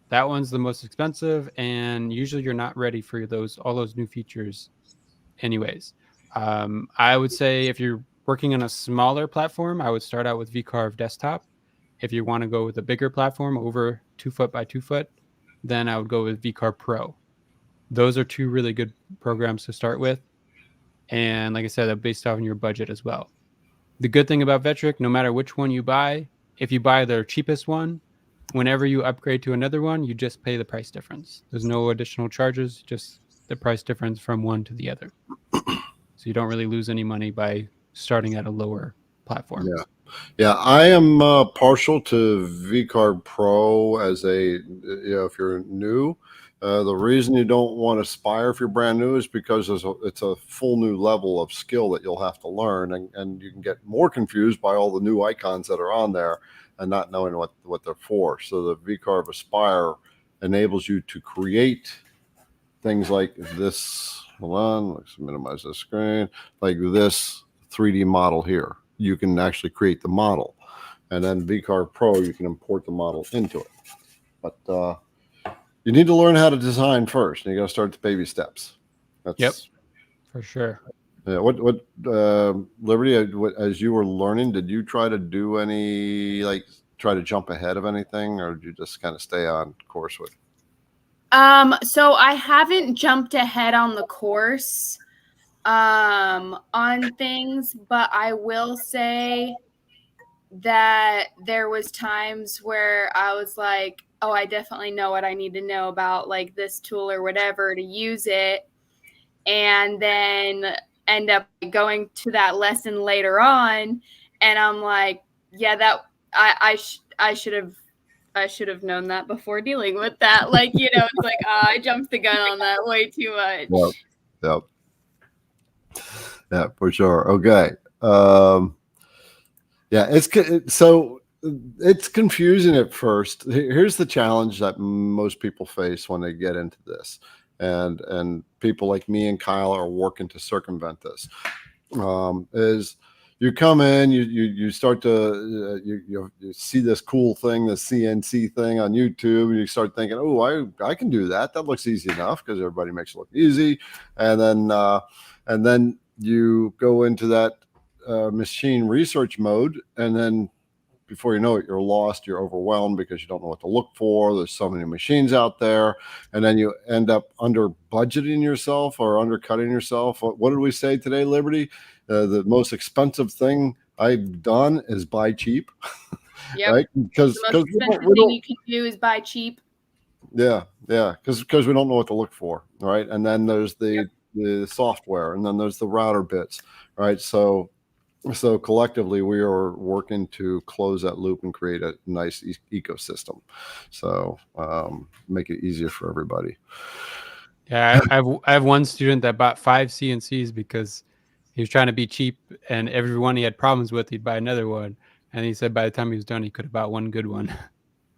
That one's the most expensive, and usually you're not ready for all those new features anyways. I would say if you're working on a smaller platform, I would start out with VCarve Desktop. If you want to go with a bigger platform over 2 foot by 2 foot, then I would go with VCarve Pro. Those are 2 really good programs to start with. And like I said, they're based off on your budget as well. The good thing about Vectric, no matter which one you buy, if you buy their cheapest one, whenever you upgrade to another one, you just pay the price difference. There's no additional charges, just the price difference from one to the other. So you don't really lose any money by starting at a lower platform. Yeah, I am partial to VCarve Pro as if you're new. The reason you don't want Aspire if you're brand new is because it's a full new level of skill that you'll have to learn, and you can get more confused by all the new icons that are on there and not knowing what they're for. So the VCarve Aspire enables you to create things like this. Hold on, let's minimize the screen. Like this 3D model here. You can actually create the model. And then VCarve Pro, you can import the model into it. But you need to learn how to design first. And you got to start the baby steps. Yep, for sure. Yeah. What Liberty, as you were learning, did you try to do any, try to jump ahead of anything, or did you just kind of stay on course with it? So I haven't jumped ahead on the course on things, but I will say that there was times where I was like, oh, I definitely know what I need to know about like this tool or whatever to use it, and then end up going to that lesson later on, and I'm like, yeah, that I should have known that before dealing with that. Like, it's like, I jumped the gun on that way too much. Yep. Yeah, for sure. Okay. So it's confusing at first. Here's the challenge that most people face when they get into this, and people like me and Kyle are working to circumvent this. Is you come in, you start to you see this cool thing, the CNC thing on YouTube, and you start thinking, oh, I can do that. That looks easy enough because everybody makes it look easy, and then you go into that machine research mode, and then before you know it, you're lost, you're overwhelmed because you don't know what to look for. There's so many machines out there, and then you end up under budgeting yourself or undercutting yourself. What did we say today, Liberty? The most expensive thing I've done is buy cheap. Yep. Right? Because The most expensive thing you can do is buy cheap. yeah, because we don't know what to look for, right? And then there's the software, and then there's the router bits, right? So collectively we are working to close that loop and create a nice ecosystem. So make it easier for everybody. Yeah, I have one student that bought 5 CNCs because he was trying to be cheap, and every one he had problems with, he'd buy another one. And he said by the time he was done, he could have bought one good one.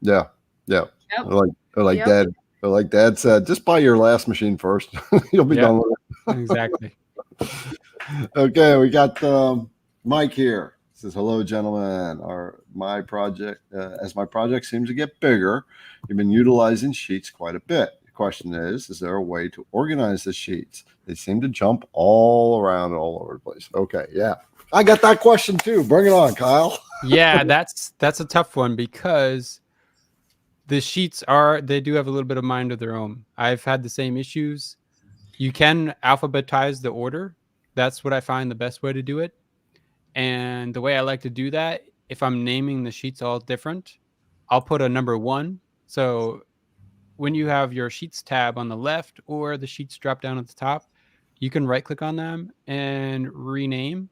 Yeah. Yep. Like Yep. Dad said, just buy your last machine first. You'll be done with it. Exactly. Okay, we got Mike here. Says, hello, gentlemen. My project seems to get bigger, you've been utilizing sheets quite a bit. The question is there a way to organize the sheets? They seem to jump all around, all over the place. Okay, yeah. I got that question too. Bring it on, Kyle. Yeah, that's a tough one because the sheets they do have a little bit of mind of their own. I've had the same issues. You can alphabetize the order. That's what I find the best way to do it. And the way I like to do that, if I'm naming the sheets all different, I'll put a number 1. So when you have your sheets tab on the left or the sheets drop down at the top, you can right click on them and rename.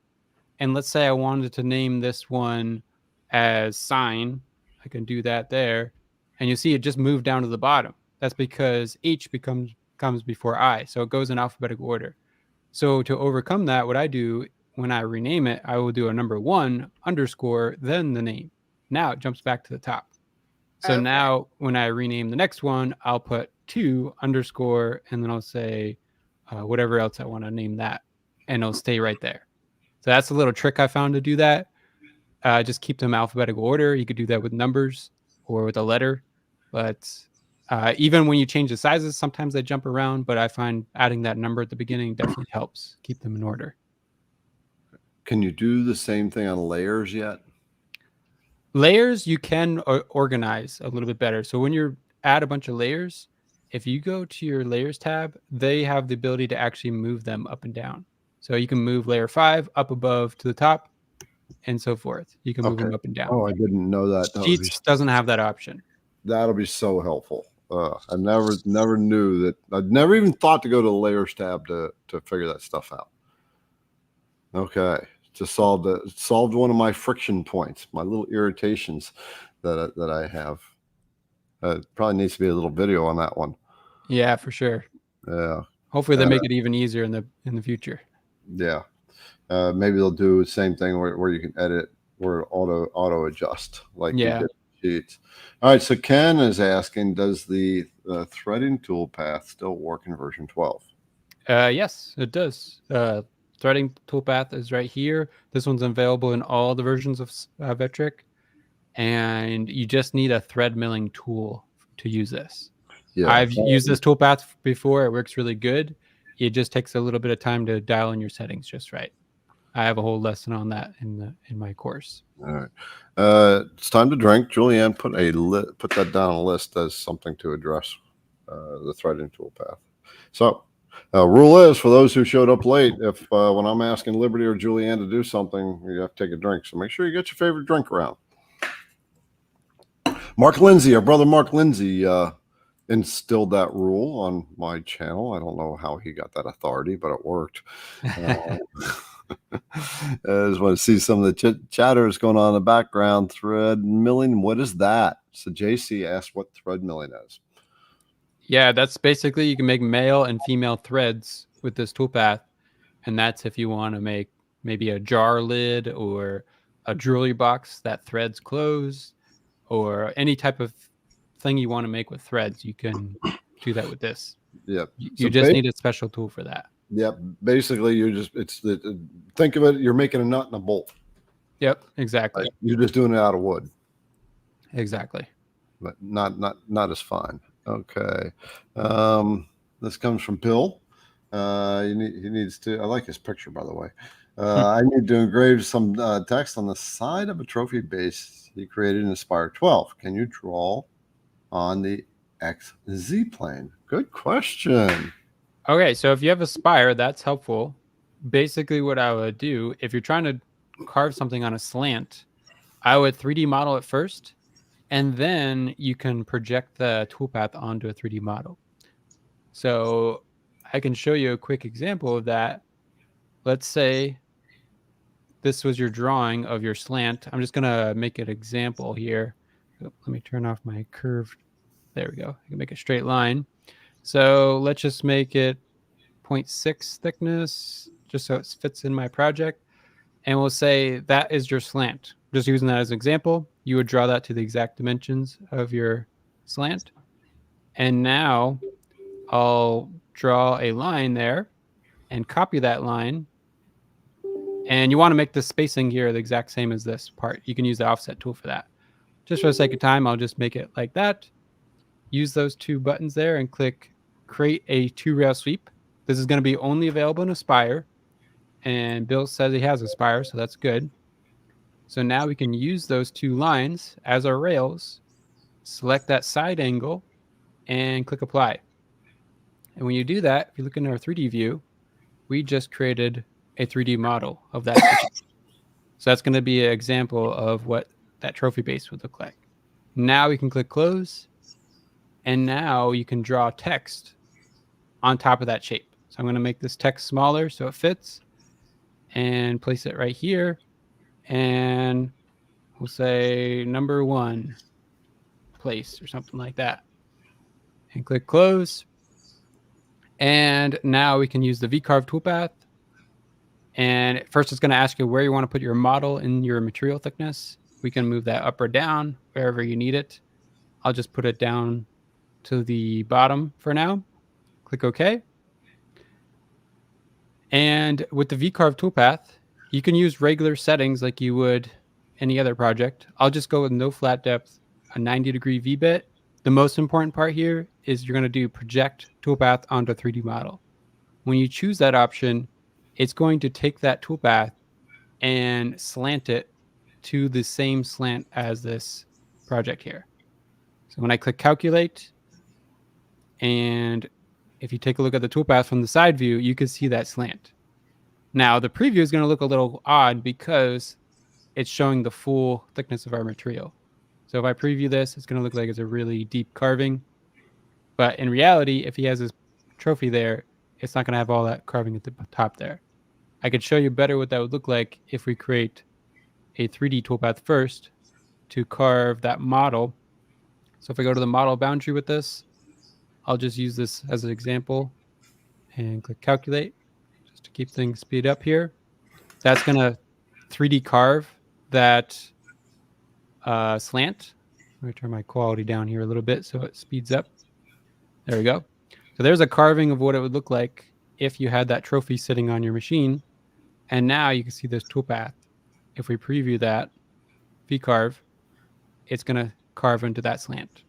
And let's say I wanted to name this one as sign. I can do that there. And you see it just moved down to the bottom. That's because H comes before I. So it goes in alphabetical order. So to overcome that, what I do when I rename it, I will do a number 1 underscore, then the name. Now it jumps back to the top. So Okay. now when I rename the next one, I'll put 2 underscore, and then I'll say whatever else I want to name that, and it'll stay right there. So that's a little trick I found to do that. Just keep them alphabetical order. You could do that with numbers or with a letter, but even when you change the sizes, sometimes they jump around, but I find adding that number at the beginning definitely helps keep them in order. Can you do the same thing on layers yet? Layers you can organize a little bit better. So when you add a bunch of layers, if you go to your layers tab, they have the ability to actually move them up and down. So you can move layer 5 up above to the top and so forth. You can move them up and down. Oh, I didn't know that. Sheets doesn't have that option. That'll be so helpful. I never knew that. I'd never even thought to go to the layers tab to figure that stuff out. Okay, just solved one of my friction points, my little irritations that I have. Probably needs to be a little video on that one. Yeah, for sure. Yeah. Hopefully they make it even easier in the future. Yeah. Maybe they'll do the same thing where you can edit, where auto adjust like you did sheets. All right. So Ken is asking, does the threading toolpath still work in version 12? Yes, it does. Threading toolpath is right here. This one's available in all the versions of Vectric, and you just need a thread milling tool to use this. Yeah, I've used this toolpath before. It works really good. It just takes a little bit of time to dial in your settings just right. I have a whole lesson on that in my course. All right, it's time to drink. Julianne, put that down on a list as something to address the threading toolpath. So. Rule is, for those who showed up late, if when I'm asking Liberty or Julianne to do something, you have to take a drink. So make sure you get your favorite drink around. Mark Lindsay, our brother Mark Lindsay, instilled that rule on my channel. I don't know how he got that authority, but it worked. I just want to see some of the chatters going on in the background. Thread milling, what is that? So JC asked what thread milling is. Yeah, that's basically, you can make male and female threads with this toolpath. And that's if you want to make maybe a jar lid or a jewelry box that threads closed, or any type of thing you want to make with threads, you can do that with this. Yep. You just need a special tool for that. Yep. Basically, think of it, you're making a nut and a bolt. Yep, exactly. Like, you're just doing it out of wood. Exactly. But not as fine. Okay. This comes from Bill. He needs to, I like his picture, by the way. I need to engrave some text on the side of a trophy base he created in Aspire 12. Can you draw on the XZ plane? Good question. Okay, so if you have Aspire, that's helpful. basically what I would do, if you're trying to carve something on a slant, I would 3D model it first, and then you can project the toolpath onto a 3D model. So I can show you a quick example of that. Let's say this was your drawing of your slant. I'm just going to make an example here. Let me turn off my curved. There we go. I can make a straight line. So let's just make it 0.6 thickness, just so it fits in my project. And we'll say that is your slant. Just using that as an example, you would draw that to the exact dimensions of your slant. And now I'll draw a line there and copy that line. And you want to make the spacing here the exact same as this part. You can use the offset tool for that. Just for the sake of time, I'll just make it like that. Use those two buttons there and click create a 2-rail sweep. This is going to be only available in Aspire. And Bill says he has Aspire, so that's good. So now we can use those two lines as our rails, select that side angle, and click apply. And when you do that, if you look in our 3D view, we just created a 3D model of that. So that's going to be an example of what that trophy base would look like. Now we can click close, and now you can draw text on top of that shape. So I'm going to make this text smaller so it fits, and place it right here, and we'll say number 1 place or something like that, and click close. And now we can use the V-carve toolpath. And first it's going to ask you where you want to put your model in your material thickness. We can move that up or down wherever you need it. I'll just put it down to the bottom for now. Click OK. And with the V-carve toolpath, you can use regular settings like you would any other project. I'll just go with no flat depth, a 90-degree V-bit. The most important part here is you're going to do project toolpath onto a 3D model. When you choose that option, it's going to take that toolpath and slant it to the same slant as this project here. So when I click calculate, and if you take a look at the toolpath from the side view, you can see that slant. Now the preview is going to look a little odd because it's showing the full thickness of our material. So if I preview this, it's going to look like it's a really deep carving. But in reality, if he has his trophy there, it's not going to have all that carving at the top there. I could show you better what that would look like if we create a 3D toolpath first to carve that model. So if I go to the model boundary with this, I'll just use this as an example and click calculate just to keep things speed up here. That's going to 3D carve that slant. Let me turn my quality down here a little bit so it speeds up. There we go. So there's a carving of what it would look like if you had that trophy sitting on your machine. And now you can see this toolpath. If we preview that V-carve, it's going to carve into that slant.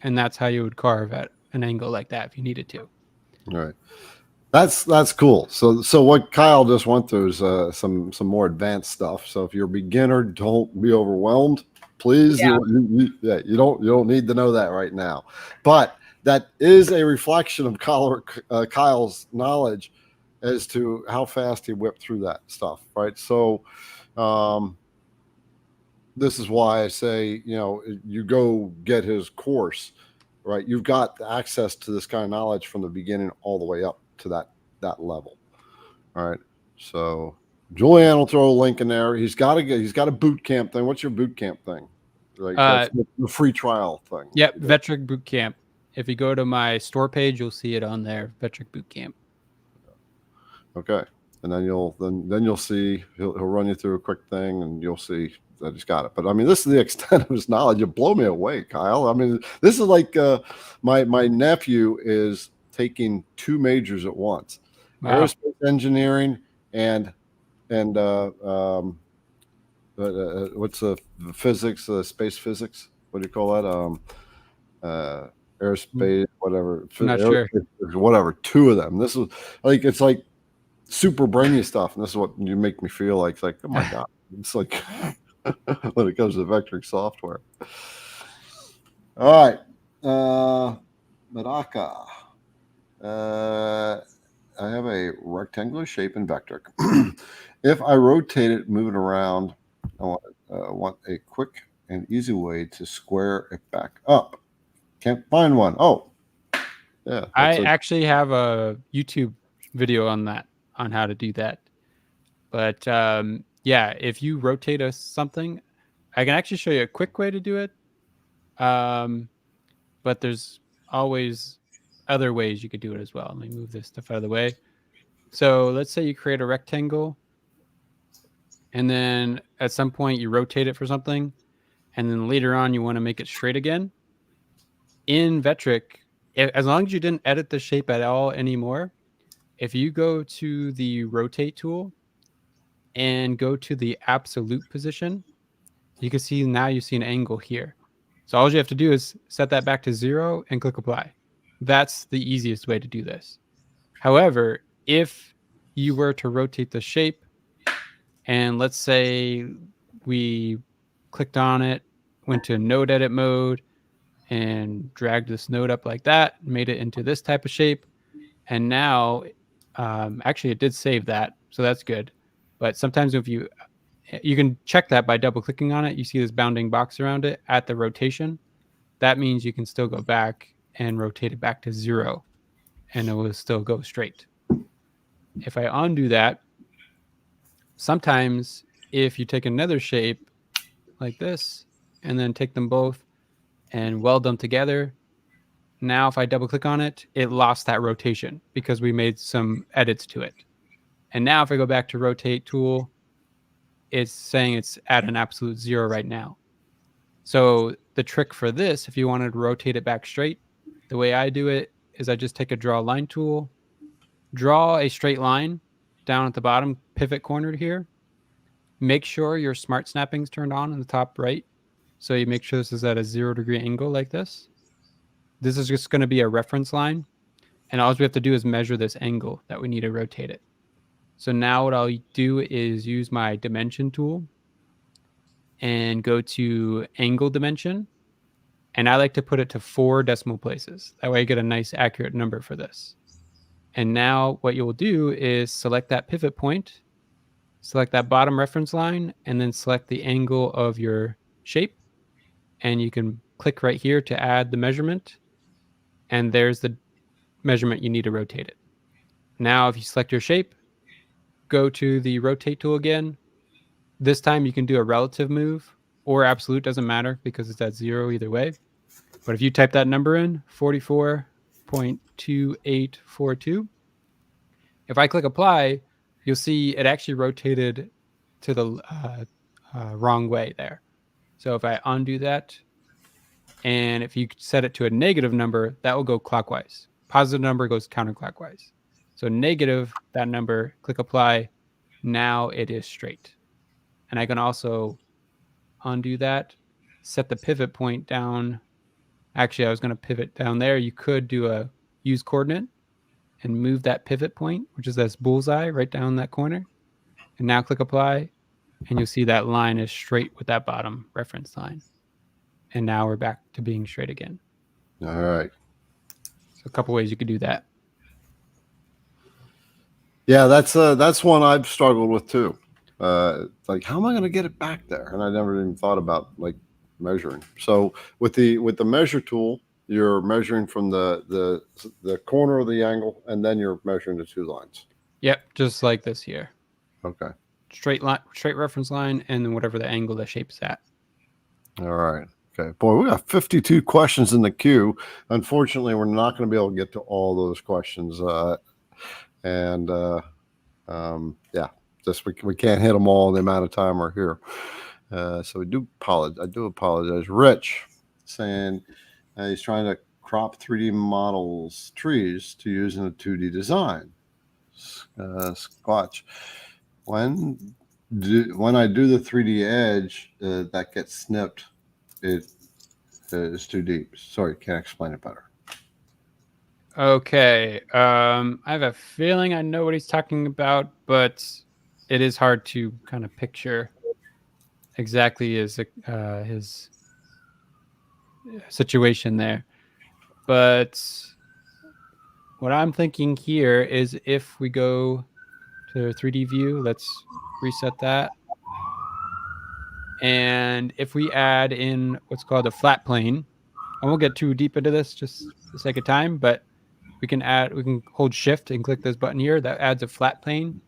And that's how you would carve at an angle like that if you needed to. All right. That's cool. So what Kyle just went through is some more advanced stuff. So if you're a beginner, don't be overwhelmed, please. Yeah. You don't need to know that right now. But that is a reflection of Kyle's knowledge as to how fast he whipped through that stuff, right? So this is why I say, you go get his course, right? You've got access to this kind of knowledge from the beginning all the way up to that level. All right. So Julian will throw a link in there. He's got a boot camp thing. What's your boot camp thing? Like that's the free trial thing. Yep, Vectric Bootcamp. If you go to my store page, you'll see it on there, Vectric Bootcamp. Okay. And then you'll see he'll run you through a quick thing and you'll see that he's got it. But I mean, this is the extent of his knowledge. You blow me away, Kyle. I mean, this is like my nephew is taking 2 majors at once. Wow. Aerospace engineering and what's the physics, space physics? What do you call that? Aerospace, whatever. I'm not sure. Whatever. 2 of them. This is like, it's like super brainy stuff. And this is what you make me feel like. It's like, oh my God. It's like when it comes to Vectric software. All right. Madaka. I have a rectangular shape in Vectric. If I rotate it, move it around, I want a quick and easy way to square it back up. Can't find one. Oh, yeah. I actually have a YouTube video on that, on how to do that. But yeah, if you rotate something, I can actually show you a quick way to do it. But there's always other ways you could do it as well. Let me move this stuff out of the way. So let's say you create a rectangle, and then at some point you rotate it for something, and then later on you want to make it straight again. In Vectric, as long as you didn't edit the shape at all anymore, if you go to the rotate tool and go to the absolute position, you can see now you see an angle here. So all you have to do is set that back to 0 and click apply. That's the easiest way to do this. However, if you were to rotate the shape, and let's say we clicked on it, went to node edit mode, and dragged this node up like that, made it into this type of shape, and now actually it did save that, so that's good. But sometimes if you can check that by double clicking on it. You see this bounding box around it at the rotation. That means you can still go back and rotate it back to 0, and it will still go straight. If I undo that, sometimes if you take another shape like this and then take them both and weld them together, now if I double click on it, it lost that rotation because we made some edits to it. And now if I go back to rotate tool, it's saying it's at an absolute 0 right now. So the trick for this, if you wanted to rotate it back straight, the way I do it is I just take a draw line tool, draw a straight line down at the bottom pivot corner here. Make sure your smart snapping's turned on in the top right. So you make sure this is at a 0-degree angle like this. This is just going to be a reference line. And all we have to do is measure this angle that we need to rotate it. So now what I'll do is use my dimension tool and go to angle dimension. And I like to put it to 4 decimal places. That way I get a nice accurate number for this. And now what you'll do is select that pivot point, select that bottom reference line, and then select the angle of your shape. And you can click right here to add the measurement. And there's the measurement you need to rotate it. Now if you select your shape, go to the rotate tool again. This time you can do a relative move or absolute, doesn't matter because it's at 0 either way. But if you type that number in, 44.2842, if I click apply, you'll see it actually rotated to the wrong way there. So if I undo that, and if you set it to a negative number, that will go clockwise. Positive number goes counterclockwise. So negative, that number, click apply. Now it is straight. And I can also undo that, set the pivot point down. Actually, I was going to pivot down there. You could do a use coordinate and move that pivot point, which is this bullseye right down that corner. And now click apply, and you'll see that line is straight with that bottom reference line. And now we're back to being straight again. All right. So a couple ways you could do that. Yeah, that's one I've struggled with too. Like, how am I going to get it back there? And I never even thought about like measuring. So with the measure tool, you're measuring from the corner of the angle, and then you're measuring the 2 lines. Yep, just like this here. Okay. Straight line, straight reference line, and then whatever the angle the shape's at. All right. Okay. Boy, we got 52 questions in the queue. Unfortunately, we're not going to be able to get to all those questions. Yeah, just we can't hit them all in the amount of time we're here. So we do apologize. I do apologize. Rich saying he's trying to crop 3D models trees to use in a 2D design. Squatch. When I do the 3D edge that gets snipped, it is too deep. Sorry, can't explain it better. Okay. I have a feeling I know what he's talking about, but it is hard to kind of picture exactly his situation there. But what I'm thinking here is if we go to 3D view, let's reset that. And if we add in what's called a flat plane, I won't get too deep into this just for the sake of time, but we can hold shift and click this button here. That adds a flat plane,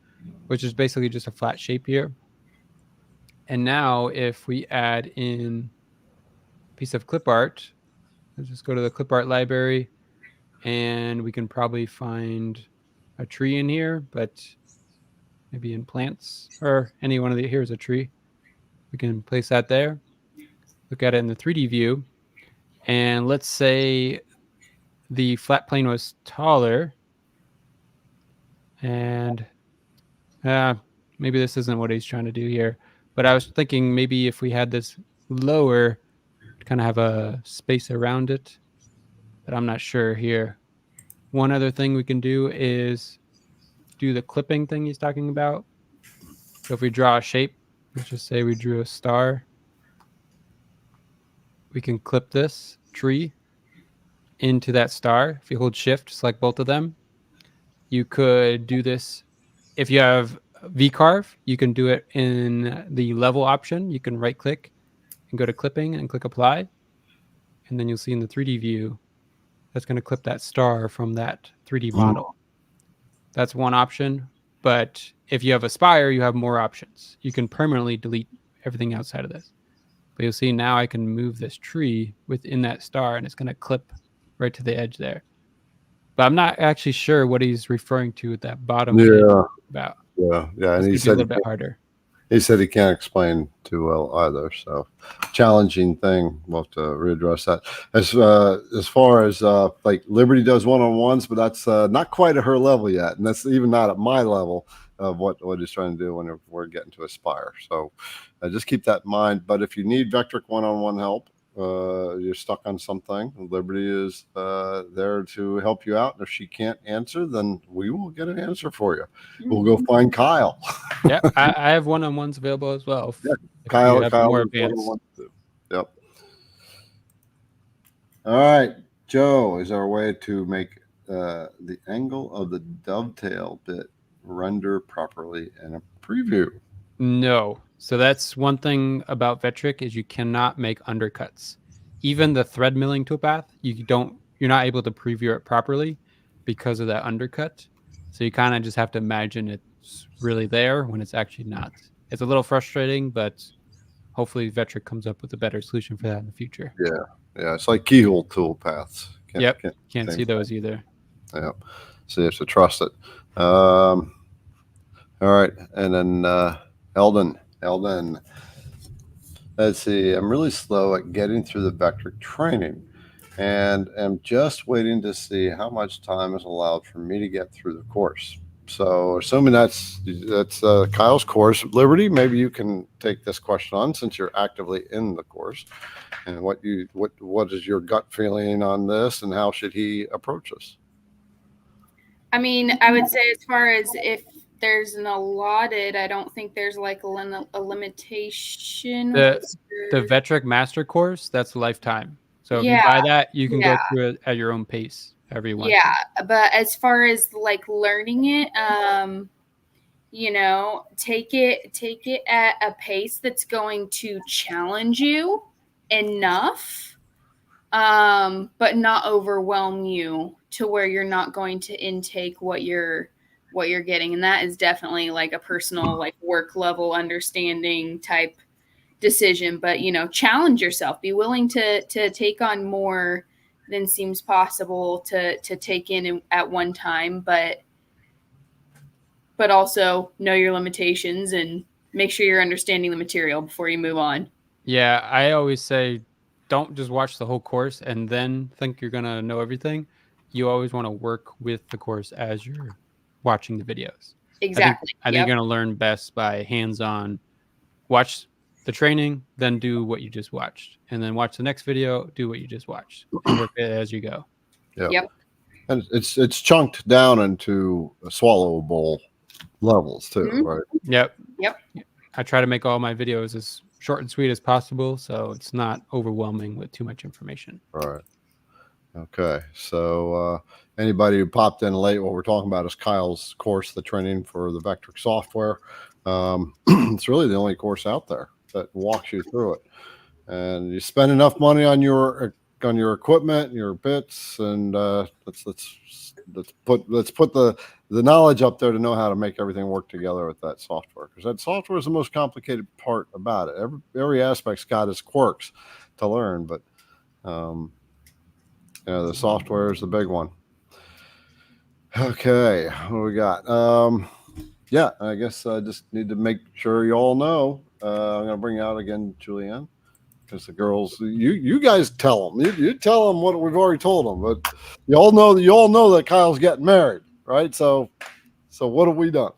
which is basically just a flat shape here. And now if we add in a piece of clip art, let's just go to the clip art library, and we can probably find a tree in here, but maybe in plants or any one of the, here's a tree. We can place that there. Look at it in the 3D view. And let's say the flat plane was taller. And maybe this isn't what he's trying to do here. But I was thinking maybe if we had this lower, kind of have a space around it. But I'm not sure here. One other thing we can do is do the clipping thing he's talking about. So if we draw a shape, let's just say we drew a star, we can clip this tree into that star. If you hold shift, select both of them. You could do this if you have V-carve, you can do it in the level option. You can right click and go to clipping and click apply. And then you'll see in the 3D view, that's going to clip that star from that 3D model. That's one option. But if you have a spire, you have more options. You can permanently delete everything outside of this. But you'll see now I can move this tree within that star, and it's going to clip right to the edge there. But I'm not actually sure what he's referring to at that bottom about. Yeah. And he said a little bit harder. He said he can't explain too well either. So challenging thing. We'll have to readdress that. As far as like Liberty does one-on-ones, but that's not quite at her level yet, and that's even not at my level of what he's trying to do when we're getting to Aspire. So just keep that in mind. But if you need Vectric one-on-one help, you're stuck on something, Liberty is there to help you out. And if she can't answer, then we will get an answer for you. We'll go find Kyle. Yeah, I have one-on-ones available as well. Yeah, Kyle more advanced. Yep. All right, Joe, is there a way to make the angle of the dovetail bit render properly in a preview? No. So that's one thing about Vectric is you cannot make undercuts. Even the thread milling toolpath, you're not able to preview it properly because of that undercut. So you kind of just have to imagine it's really there when it's actually not. It's a little frustrating, but hopefully Vectric comes up with a better solution for that in the future. Yeah, it's like keyhole toolpaths. Can't see those either. Yep. So you have to trust it. All right, and then Eldon, let's see. I'm really slow at getting through the Vectric training, and am just waiting to see how much time is allowed for me to get through the course. So, assuming that's Kyle's course, Liberty, maybe you can take this question on since you're actively in the course. And what is your gut feeling on this, and how should he approach this? I mean, I would say as far as if there's an allotted, I don't think there's like a limitation. The Vectric Master course, that's lifetime. So if you buy that, you can go through it at your own pace every one. Yeah, but as far as like learning it, take it at a pace that's going to challenge you enough, but not overwhelm you to where you're not going to intake what you're getting. And that is definitely like a personal, like work level understanding type decision. But, challenge yourself, be willing to take on more than seems possible to take in at one time, but also know your limitations and make sure you're understanding the material before you move on. Yeah, I always say, don't just watch the whole course and then think you're going to know everything. You always want to work with the course as you're watching the videos. Exactly. I think you're going to learn best by hands-on. Watch the training, then do what you just watched, and then watch the next video, do what you just watched, and work it as you go. Yep. And it's chunked down into swallowable levels too, right? Yep. I try to make all my videos as short and sweet as possible, so it's not overwhelming with too much information. Right. Okay. So anybody who popped in late, what we're talking about is Kyle's course, the training for the Vectric software. It's really the only course out there that walks you through it. And you spend enough money on your equipment, your bits, and let's put the knowledge up there to know how to make everything work together with that software, because that software is the most complicated part about it. Every aspect's got its quirks to learn, but the software is the big one. Okay, what do we got? Yeah, I guess I just need to make sure you all know. I'm gonna bring out again Julianne, because the girls, you guys tell them. You tell them what we've already told them, but you all know that Kyle's getting married, right? So what have we done?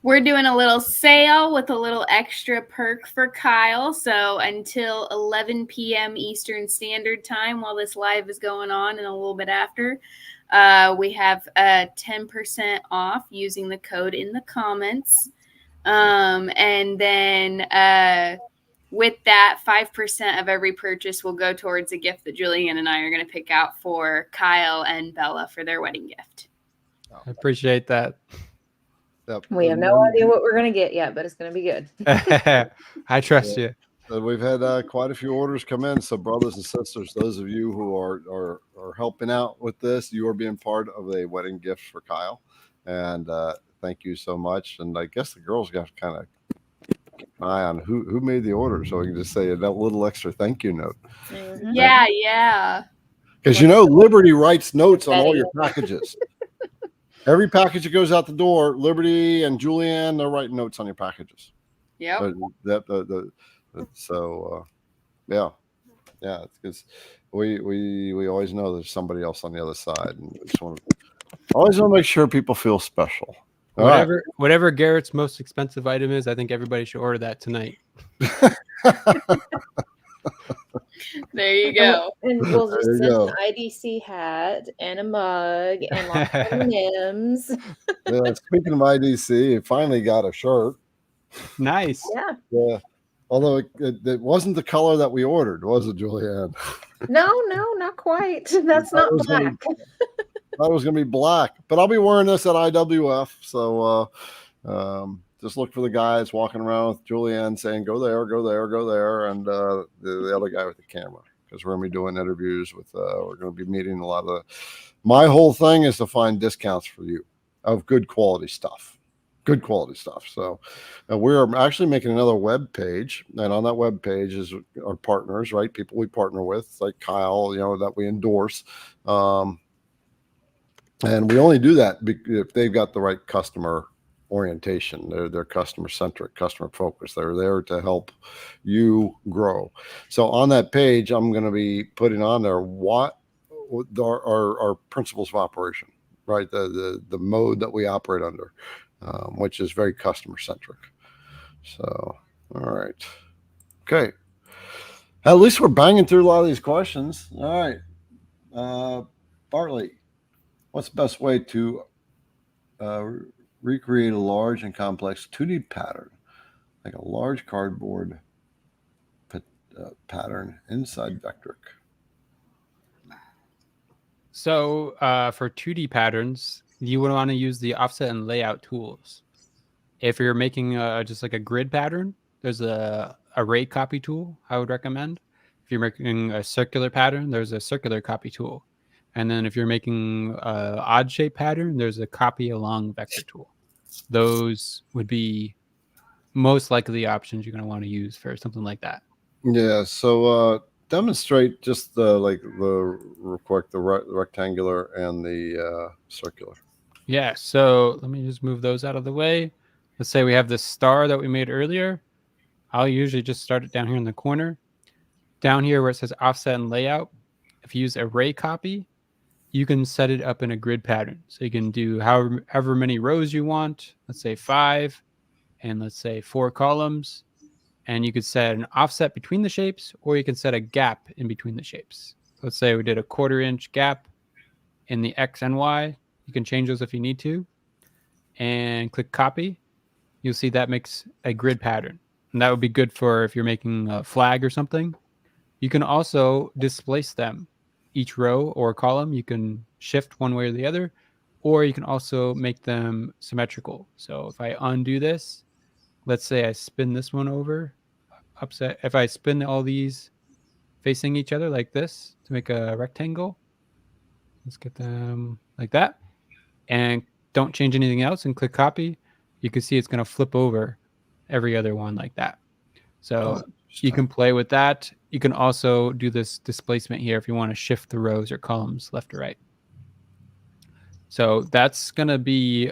We're doing a little sale with a little extra perk for Kyle. So until 11 p.m. Eastern Standard Time, while this live is going on and a little bit after, we have 10% off using the code in the comments. And then with that, 5% of every purchase will go towards a gift that Julianne and I are going to pick out for Kyle and Bella for their wedding gift. I appreciate that. Yep. We have no idea what we're going to get yet, but it's going to be good. I trust you. We've had quite a few orders come in. So brothers and sisters, those of you who are helping out with this, you are being part of a wedding gift for Kyle. And thank you so much. And I guess the girls got to kind of keep an eye on who made the order, so we can just say a little extra thank you note. Mm-hmm. Yeah. Because Liberty writes notes on all your packages. Every package that goes out the door, Liberty and Julianne, they're writing notes on your packages. Yep. So yeah, it's because we always know there's somebody else on the other side, and we just always want to make sure people feel special. Whatever Garrett's most expensive item is, I think everybody should order that tonight. There you go. And we'll just send an IDC hat and a mug and lots of M&Ms. Yeah, speaking of IDC, it finally got a shirt. Nice. Yeah. Although it wasn't the color that we ordered, was it, Julianne? No, not quite. That's not black. I thought it was going to be black, but I'll be wearing this at IWF. So just look for the guys walking around with Julianne saying, go there, go there, go there. And the other guy with the camera, because we're going to be doing interviews with, we're going to be meeting a lot of my whole thing is to find discounts for you of good quality stuff. So we're actually making another web page, and on that web page is our partners, right? People we partner with, like Kyle, that we endorse. And we only do that if they've got the right customer orientation. They're customer centric, customer focused. They're there to help you grow. So on that page, I'm going to be putting on there what our principles of operation, right? The mode that we operate under, which is very customer centric. So, all right. Okay. At least we're banging through a lot of these questions. All right. Bartley, what's the best way to recreate a large and complex 2D pattern, like a large cardboard pattern inside Vectric? So for 2D patterns, you would want to use the offset and layout tools. If you're making just like a grid pattern, there's a array copy tool I would recommend. If you're making a circular pattern, there's a circular copy tool. And then if you're making an odd shape pattern, there's a copy along vector tool. Those would be most likely the options you're going to want to use for something like that. Yeah. So demonstrate just the real quick, the rectangular and the circular. Yeah. So let me just move those out of the way. Let's say we have this star that we made earlier. I'll usually just start it down here in the corner. Down here where it says offset and layout, if you use array copy, you can set it up in a grid pattern. So you can do however many rows you want, let's say 5, and let's say 4 columns. And you could set an offset between the shapes, or you can set a gap in between the shapes. Let's say we did a 1/4 inch gap in the X and Y. You can change those if you need to. And click copy. You'll see that makes a grid pattern. And that would be good for if you're making a flag or something. You can also displace them each row or column. You can shift one way or the other, or you can also make them symmetrical. So if I undo this, let's say I spin this one over, upside. If I spin all these facing each other like this to make a rectangle, let's get them like that, and don't change anything else and click copy, you can see it's going to flip over every other one like that. So you can play with that. You can also do this displacement here if you want to shift the rows or columns left or right. So that's going to be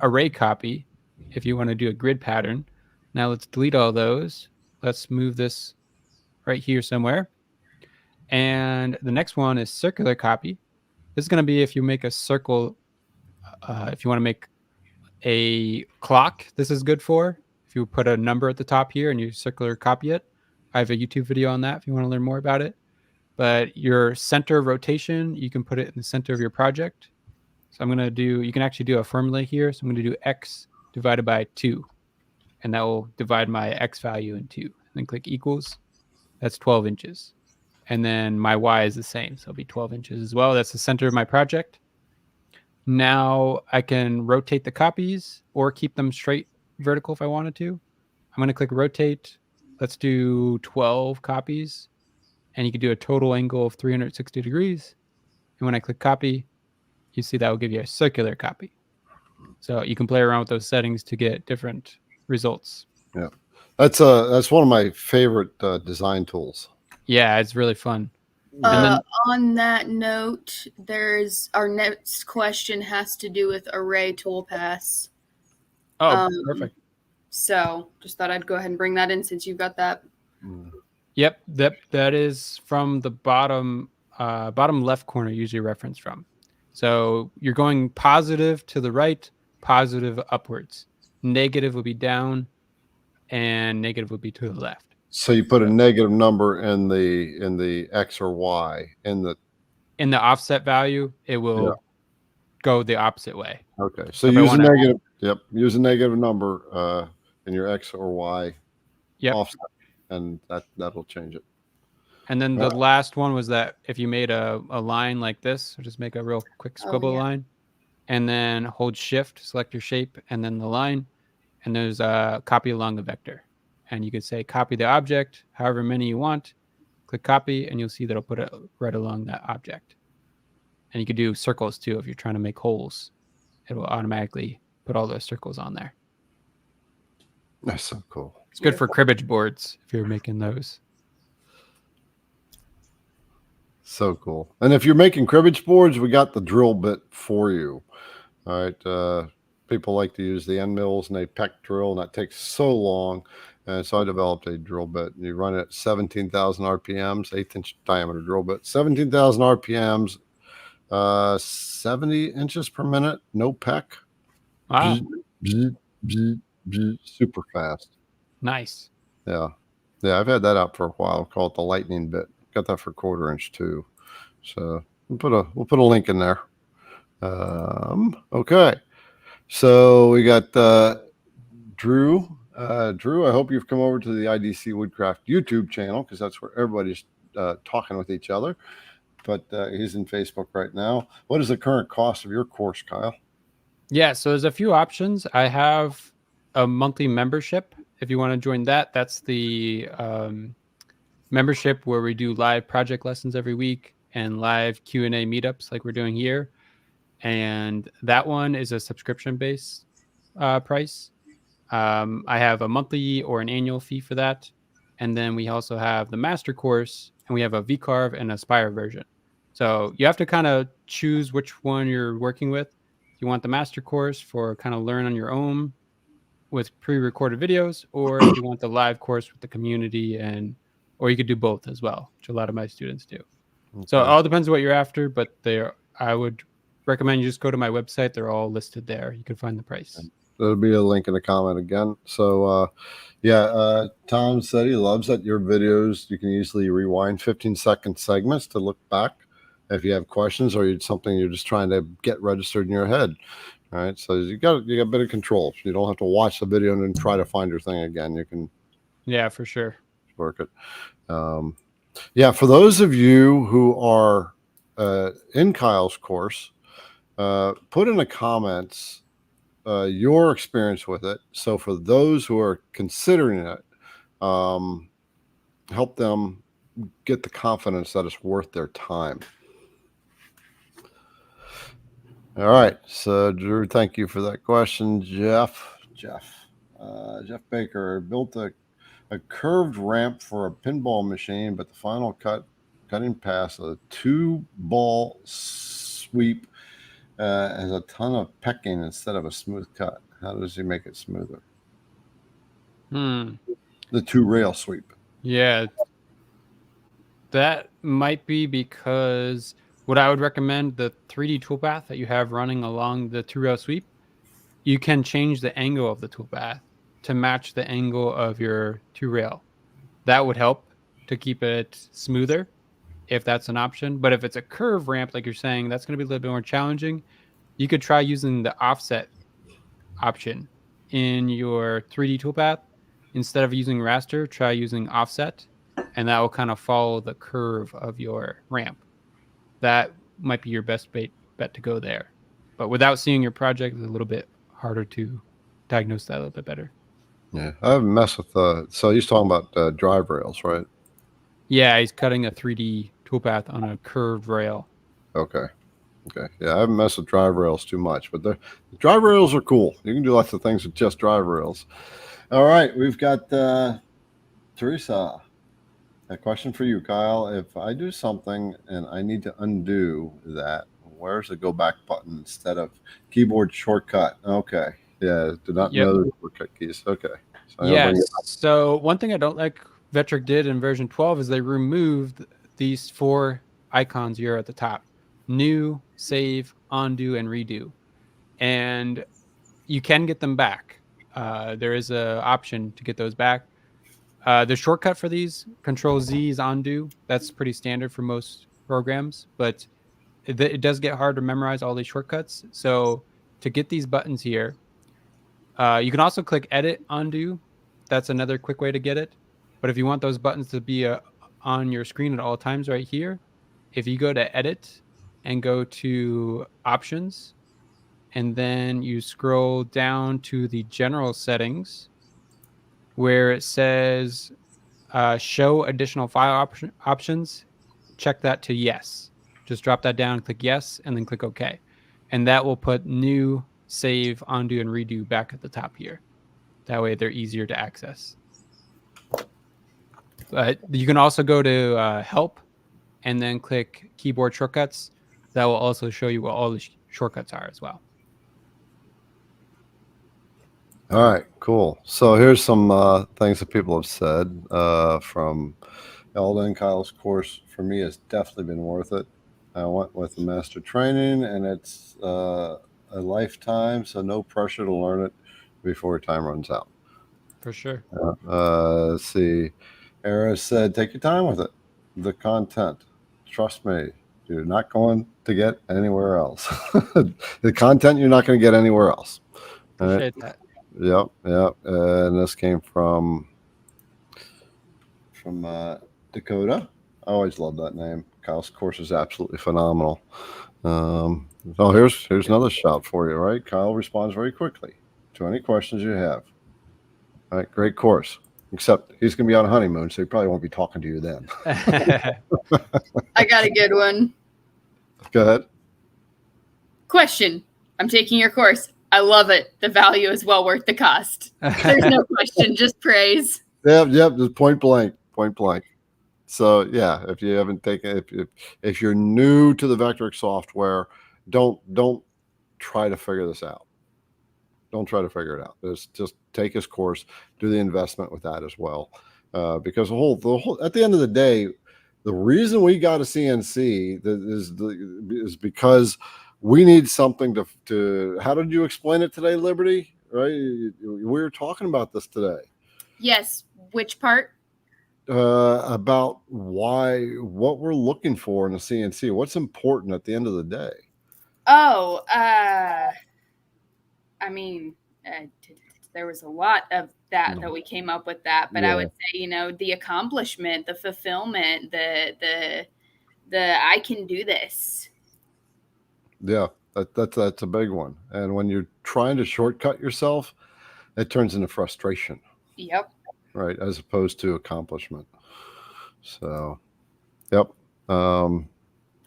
array copy if you want to do a grid pattern. Now let's delete all those. Let's move this right here somewhere. And the next one is circular copy. This is going to be if you make a circle, if you want to make a clock, this is good for. If you put a number at the top here and you circular copy it, I have a YouTube video on that if you want to learn more about it. But your center of rotation, you can put it in the center of your project. So I'm going to do, you can actually do a formula here. So I'm going to do x divided by 2. And that will divide my x value in 2. And then click equals. That's 12 inches. And then my y is the same. So it'll be 12 inches as well. That's the center of my project. Now I can rotate the copies or keep them straight vertical if I wanted to. I'm going to click rotate. Let's do 12 copies. And you can do a total angle of 360 degrees. And when I click copy, you see that will give you a circular copy. So you can play around with those settings to get different results. Yeah, that's one of my favorite design tools. Yeah, it's really fun. On that note, there's our next question has to do with array toolpaths. Oh, perfect. So just thought I'd go ahead and bring that in since you've got that. Yep, that is from the bottom left corner, usually reference from. So you're going positive to the right, positive upwards. Negative would be down, and negative would be to the left. So you put a negative number in the X or Y in the offset value, it will go the opposite way. Okay. So use a negative. Yep. Use a negative number in your X or Y offset, and that'll change it. And then the last one was that if you made a line like this, so just make a real quick scribble line, and then hold shift, select your shape, and then the line, and there's a copy along the vector. And you could say copy the object, however many you want, click copy, and you'll see that it'll put it right along that object. And you could do circles too. If you're trying to make holes, it will automatically put all those circles on there. That's so cool. It's good for cribbage boards if you're making those. So cool. And if you're making cribbage boards, we got the drill bit for you. All right. People like to use the end mills and a peck drill, and that takes so long. And so I developed a drill bit. You run it at 17,000 RPMs, 1/8-inch diameter drill bit, 17,000 RPMs, 70 inches per minute, no peck. Wow. Super fast. Nice. Yeah. Yeah, I've had that out for a while. Call it the lightning bit. Got that for 1/4 inch too. So we'll put a link in there. Okay. So we got Drew. Drew, I hope you've come over to the IDC Woodcraft YouTube channel, because that's where everybody's talking with each other. But he's in Facebook right now. What is the current cost of your course, Kyle? Yeah, so there's a few options. I have a monthly membership. If you want to join that, that's the membership where we do live project lessons every week and live Q&A meetups like we're doing here. And that one is a subscription-based price. I have a monthly or an annual fee for that. And then we also have the master course, and we have a VCarve and a Spire version. So you have to kind of choose which one you're working with. You want the master course for kind of learn on your own with pre-recorded videos, or if you want the live course with the community, or you could do both as well, which a lot of my students do. Okay. So it all depends on what you're after, but I would recommend you just go to my website. They're all listed there. You can find the price. There'll be a link in the comment again. So Tom said he loves that your videos, you can easily rewind 15-second segments to look back if you have questions or something you're just trying to get registered in your head. All right. So you got a bit of control. You don't have to watch the video and then try to find your thing again. You can for sure work it. For those of you who are in Kyle's course, put in the comments your experience with it. So for those who are considering it, help them get the confidence that it's worth their time. All right. So Drew, thank you for that question. Jeff Baker built a curved ramp for a pinball machine, but the final cutting pass a 2-ball sweep has a ton of pecking instead of a smooth cut. How does he make it smoother? The 2-rail sweep. Yeah. That might be because what I would recommend, the 3D toolpath that you have running along the 2-rail sweep, you can change the angle of the toolpath to match the angle of your 2-rail. That would help to keep it smoother if that's an option. But if it's a curve ramp, like you're saying, that's going to be a little bit more challenging. You could try using the offset option in your 3D toolpath. Instead of using raster, try using offset, and that will kind of follow the curve of your ramp. That might be your best bet to go there. But without seeing your project, it's a little bit harder to diagnose that a little bit better. Yeah, I haven't messed with so he's talking about drive rails, right? Yeah, he's cutting a 3D toolpath on a curved rail. Okay. Yeah, I haven't messed with drive rails too much, but the drive rails are cool. You can do lots of things with just drive rails. All right, we've got Teresa. A question for you, Kyle. If I do something and I need to undo that, where's the go back button instead of keyboard shortcut? Okay. Yeah, did not know the shortcut keys. Okay. So yes. So one thing I don't like Vectric did in version 12 is they removed these 4 icons here at the top: new, save, undo, and redo. And you can get them back. There is an option to get those back. The shortcut for these, Control Z is undo. That's pretty standard for most programs, but it does get hard to memorize all these shortcuts. So to get these buttons here, you can also click Edit, Undo. That's another quick way to get it. But if you want those buttons to be on your screen at all times right here, if you go to Edit and go to Options, and then you scroll down to the General Settings, where it says Show Additional File Options, check that to Yes. Just drop that down, click Yes, and then click OK. And that will put new, save, undo, and redo back at the top here. That way they're easier to access. You can also go to Help and then click Keyboard Shortcuts. That will also show you what all the shortcuts are as well. All right, cool. So here's some things that people have said from Eldon. Kyle's course for me has definitely been worth it. I went with the master training, and it's a lifetime, so no pressure to learn it before time runs out. For sure. Let's see. Era said, take your time with it. The content, trust me, you're not going to get anywhere else. The content you're not going to get anywhere else. Appreciate that. Yep. And this came from Dakota. I always love that name. Kyle's course is absolutely phenomenal. Here's another shout for you, right? Kyle responds very quickly to any questions you have. All right, great course. Except he's going to be on a honeymoon, so he probably won't be talking to you then. I got a good one. Go ahead. Question. I'm taking your course. I love it. The value is well worth the cost. There's no question, just praise. Yep, just point blank. So yeah, if you haven't taken, if you're new to the Vectric software, don't try to figure this out. Don't try to figure it out. Just take his course, do the investment with that as well, because the whole at the end of the day, the reason we got a CNC is because we need something to. How did you explain it today, Liberty? Right, we were talking about this today. Yes. Which part? About what we're looking for in a CNC. What's important at the end of the day? Oh, I mean, there was a lot of that we came up with that, but yeah. I would say, the accomplishment, the fulfillment, the I can do this. Yeah, that's a big one. And when you're trying to shortcut yourself, it turns into frustration, Yep. right? As opposed to accomplishment. So, yep. All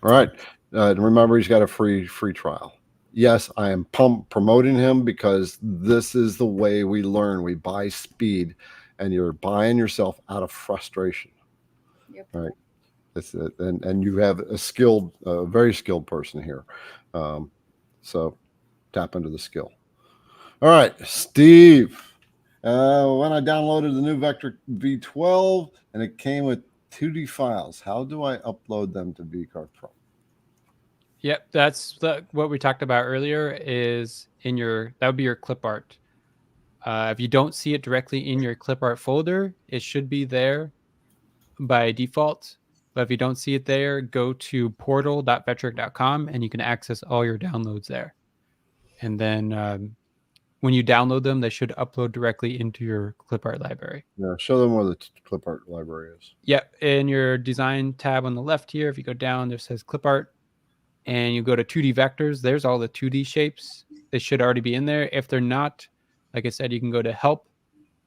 right. Remember, he's got a free trial. Yes, I am promoting him because this is the way we learn. We buy speed, and you're buying yourself out of frustration. Yep. Right. That's it. And you have a very skilled person here. So tap into the skill. All right, Steve. When I downloaded the new Vectric V12 and it came with 2D files, how do I upload them to Vectric Pro? Yep, that's what we talked about earlier. Is that would be your clip art. If you don't see it directly in your clip art folder, it should be there by default. But if you don't see it there, go to portal.vectric.com and you can access all your downloads there. And then when you download them, they should upload directly into your clip art library. Yeah, show them where the clip art library is. Yep, in your design tab on the left here, if you go down, there says clip art, and you go to 2D vectors. There's all the 2D shapes. They should already be in there. If they're not, like I said, you can go to help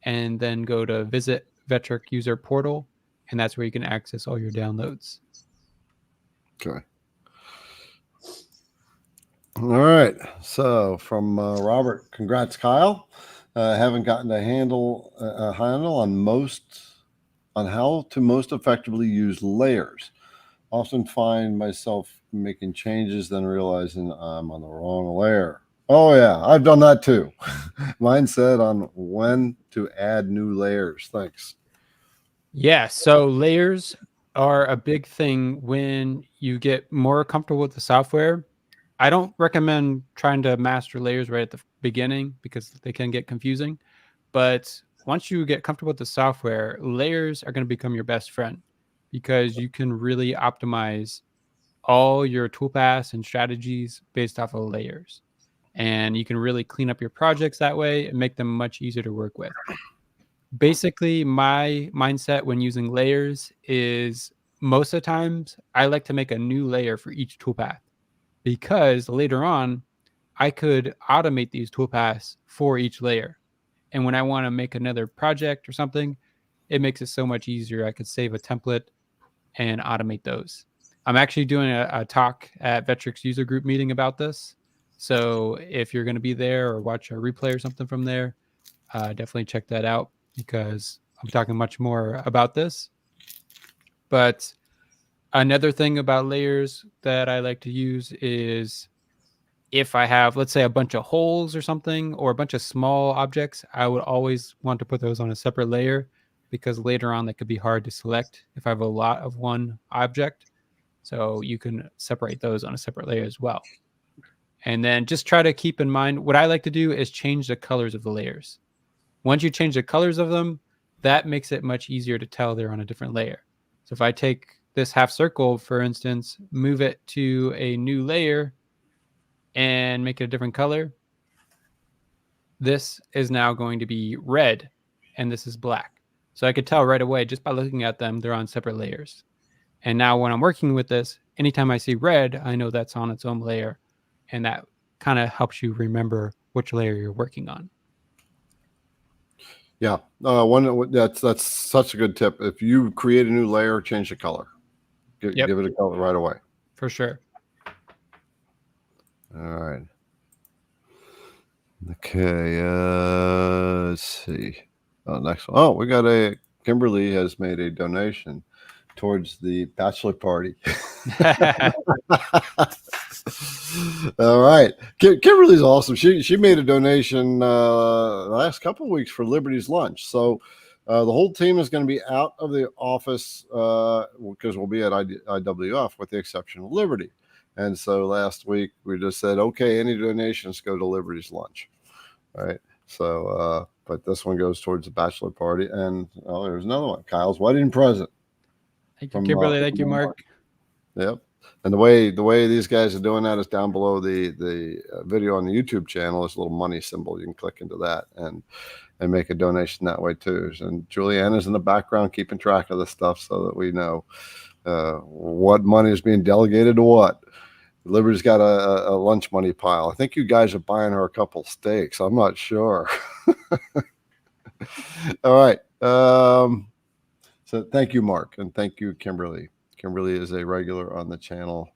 and then go to visit Vectric user portal, and that's where you can access all your downloads. Okay. All right. So from Robert, congrats, Kyle. Haven't gotten a handle on how to most effectively use layers. Often find myself making changes, then realizing I'm on the wrong layer. Oh yeah, I've done that too. Mine said on when to add new layers. Thanks. Yeah, so layers are a big thing when you get more comfortable with the software. I don't recommend trying to master layers right at the beginning because they can get confusing. But once you get comfortable with the software, layers are going to become your best friend because you can really optimize all your toolpaths and strategies based off of layers. And you can really clean up your projects that way and make them much easier to work with. Basically, my mindset when using layers is most of the times I like to make a new layer for each toolpath because later on I could automate these toolpaths for each layer. And when I want to make another project or something, it makes it so much easier. I could save a template and automate those. I'm actually doing a talk at Vectric's user group meeting about this. So if you're going to be there or watch a replay or something from there, definitely check that out because I'm talking much more about this. But another thing about layers that I like to use is if I have, let's say, a bunch of holes or something, or a bunch of small objects, I would always want to put those on a separate layer because later on that could be hard to select if I have a lot of one object. So you can separate those on a separate layer as well. And then just try to keep in mind, what I like to do is change the colors of the layers. Once you change the colors of them, that makes it much easier to tell they're on a different layer. So if I take this half circle, for instance, move it to a new layer and make it a different color, this is now going to be red and this is black. So I could tell right away just by looking at them, they're on separate layers. And now when I'm working with this, anytime I see red, I know that's on its own layer. And that kind of helps you remember which layer you're working on. Yeah, that's such a good tip. If you create a new layer, change the color. Give it a color right away. For sure. All right. Okay. Let's see. Next one. Oh, we got Kimberly has made a donation towards the bachelor party. All right. Kimberly's awesome. She made a donation the last couple of weeks for Liberty's lunch. So the whole team is going to be out of the office because we'll be at IWF with the exception of Liberty. And so last week we just said, okay, any donations go to Liberty's lunch. All right. So, but this one goes towards the bachelor party. And there's another one, Kyle's wedding present. Thank you, Kimberly. Thank you, Mark. Yep. And the way these guys are doing that is down below the video on the YouTube channel. There's a little money symbol. You can click into that and make a donation that way too. And Juliana's in the background keeping track of the stuff so that we know what money is being delegated to what. Liberty's got a lunch money pile. I think you guys are buying her a couple steaks. I'm not sure. All right. So thank you, Mark, and thank you, Kimberly. Kimberly is a regular on the channel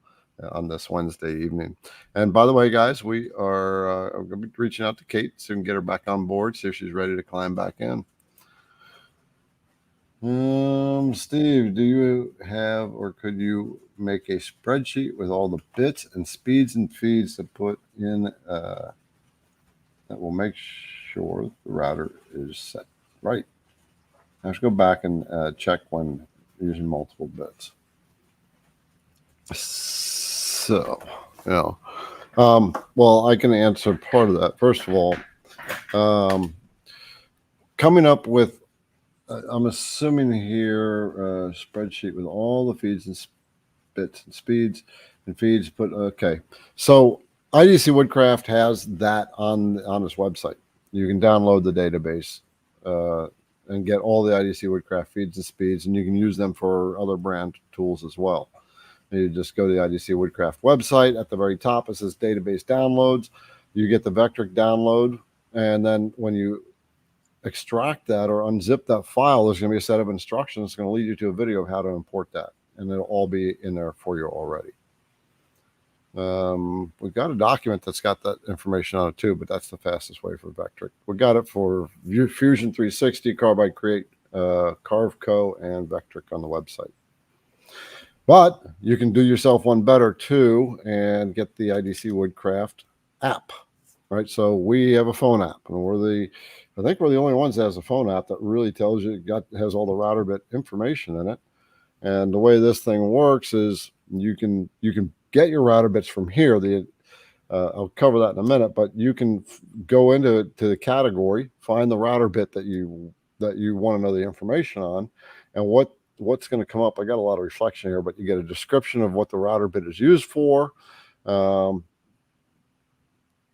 on this Wednesday evening. And by the way, guys, we are going to be reaching out to Kate so we can get her back on board, see if she's ready to climb back in. Steve, do you have or could you make a spreadsheet with all the bits and speeds and feeds to put in that will make sure the router is set right? I have to go back and check when using multiple bits. So, well, I can answer part of that. First of all, coming up with I'm assuming here spreadsheet with all the feeds and bits and speeds and feeds. But okay, so IDC Woodcraft has that on its website. You can download the database and get all the IDC Woodcraft feeds and speeds, and you can use them for other brand tools as well. You just go to the IDC Woodcraft website. At the very top, it says database downloads. You get the Vectric download, and then when you extract that or unzip that file, there's going to be a set of instructions. It's going to lead you to a video of how to import that, and it'll all be in there for you already. We've got a document that's got that information on it too, but that's the fastest way for Vectric. We got it for Fusion 360, Carbide Create, Carveco, and Vectric on the website. But you can do yourself one better too and get the IDC Woodcraft app, right? So we have a phone app, and I think we're the only ones that has a phone app that really tells you has all the router bit information in it. And the way this thing works is you can get your router bits from here. I'll cover that in a minute, but you can go into the category, find the router bit that you want to know the information on, and what's going to come up. I got a lot of reflection here, but you get a description of what the router bit is used for.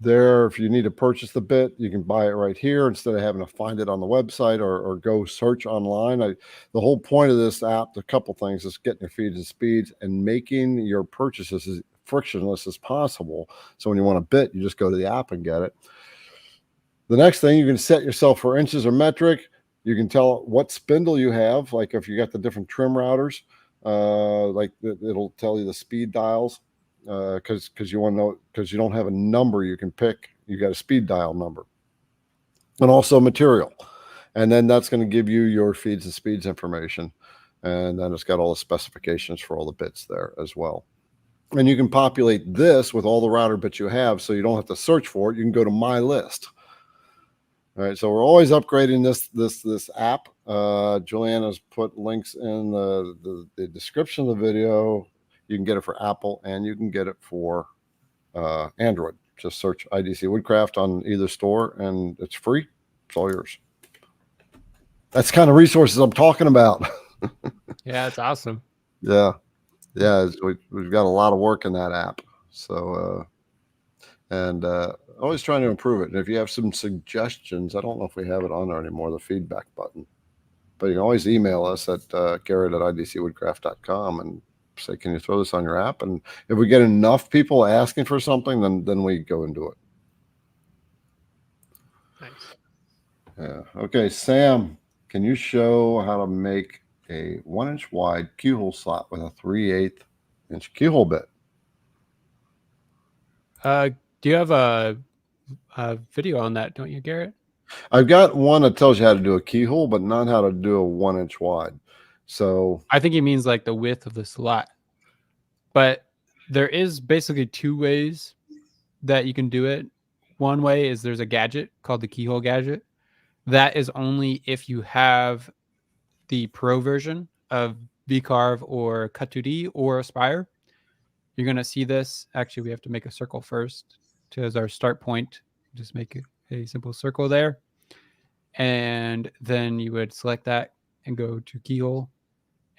There, if you need to purchase the bit, you can buy it right here instead of having to find it on the website or go search online. The whole point of this app, a couple things, is getting your feeds and speeds and making your purchases as frictionless as possible. So when you want a bit, you just go to the app and get it. The next thing, you can set yourself for inches or metric. You can tell what spindle you have, like if you got the different trim routers, like it'll tell you the speed dials. Because you want to know, because you don't have a number you can pick, you got a speed dial number, and also material, and then that's going to give you your feeds and speeds information, and then it's got all the specifications for all the bits there as well. And you can populate this with all the router bits you have, so you don't have to search for it. You can go to my list. All right, so we're always upgrading this app. Julianne has put links in the description of the video. You can get it for Apple and you can get it for Android. Just search IDC Woodcraft on either store and it's free. It's all yours. That's the kind of resources I'm talking about. Yeah, it's awesome. Yeah. We've got a lot of work in that app. So, always trying to improve it. And if you have some suggestions, I don't know if we have it on there anymore, the feedback button. But you can always email us at Garrett@idcwoodcraft.com and say, can you throw this on your app? And if we get enough people asking for something, then we go and do it. Nice. Yeah. Okay, Sam, can you show how to make a 1-inch wide keyhole slot with a 3/8 inch keyhole bit? Do you have a video on that, don't you, Garrett? I've got one that tells you how to do a keyhole, but not how to do a 1-inch wide. So I think he means like the width of the slot. But there is basically two ways that you can do it. One way is there's a gadget called the keyhole gadget. That is only if you have the Pro version of VCarve or Cut2D or Aspire. You're going to see this. Actually, we have to make a circle first as our start point. Just make a simple circle there. And then you would select that and go to keyhole.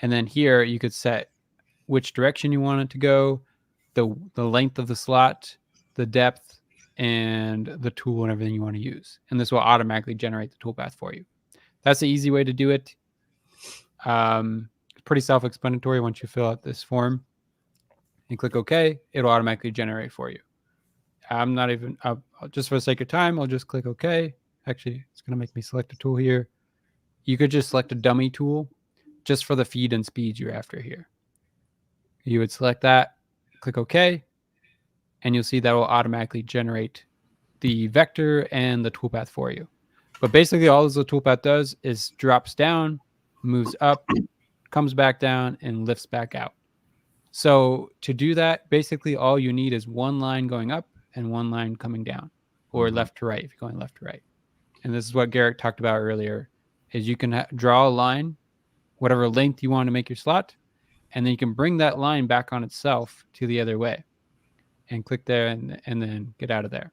And then here you could set which direction you want it to go, the length of the slot, the depth, and the tool and everything you want to use. And this will automatically generate the toolpath for you. That's the easy way to do it. pretty self-explanatory. Once you fill out this form and click OK, it'll automatically generate for you. I'm not even, just for the sake of time, I'll just click OK. Actually, it's going to make me select a tool here. You could just select a dummy tool just for the feed and speed you're after here. You would select that, click OK, and you'll see that will automatically generate the vector and the toolpath for you. But basically all the toolpath does is drops down, moves up, comes back down, and lifts back out. So to do that, basically all you need is one line going up and one line coming down, or left to right if you're going left to right. And this is what Garrett talked about earlier, is you can draw a line, whatever length you want to make your slot, and then you can bring that line back on itself to the other way and click there and then get out of there.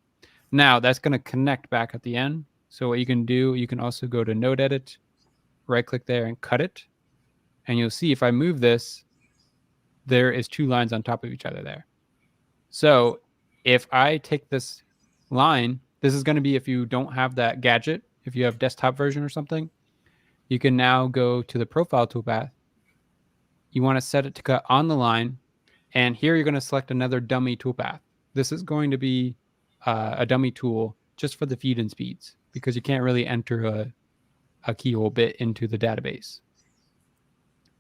Now that's going to connect back at the end. So what you can do, you can also go to node edit, right click there and cut it. And you'll see if I move this, there is two lines on top of each other there. So if I take this line, this is going to be if you don't have that gadget, if you have desktop version or something, you can now go to the profile toolpath. You want to set it to cut on the line. And here you're going to select another dummy toolpath. This is going to be a dummy tool just for the feed and speeds, because you can't really enter a keyhole bit into the database.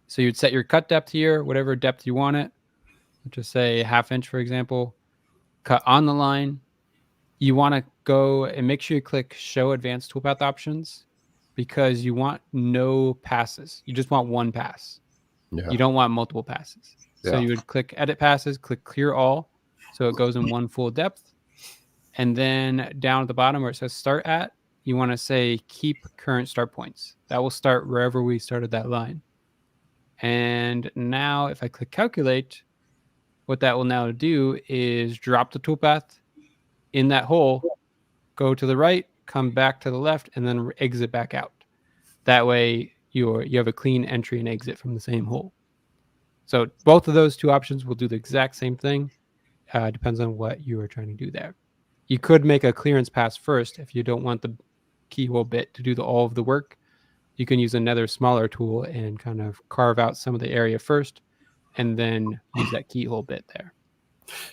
So you'd set your cut depth here, whatever depth you want it. Let's just say 1/2 inch, for example. Cut on the line. You want to go and make sure you click Show Advanced Toolpath Options, because you want no passes. You just want one pass. Yeah. You don't want multiple passes. So you would click Edit Passes, click Clear All, so it goes in one full depth. And then down at the bottom where it says Start At, you want to say Keep Current Start Points. That will start wherever we started that line. And now if I click Calculate, what that will now do is drop the toolpath in that hole, go to the right, come back to the left, and then exit back out. That way you have a clean entry and exit from the same hole. So both of those two options will do the exact same thing. Depends on what you are trying to do there. You could make a clearance pass first if you don't want the keyhole bit to do all of the work. You can use another smaller tool and kind of carve out some of the area first, and then use that keyhole bit there.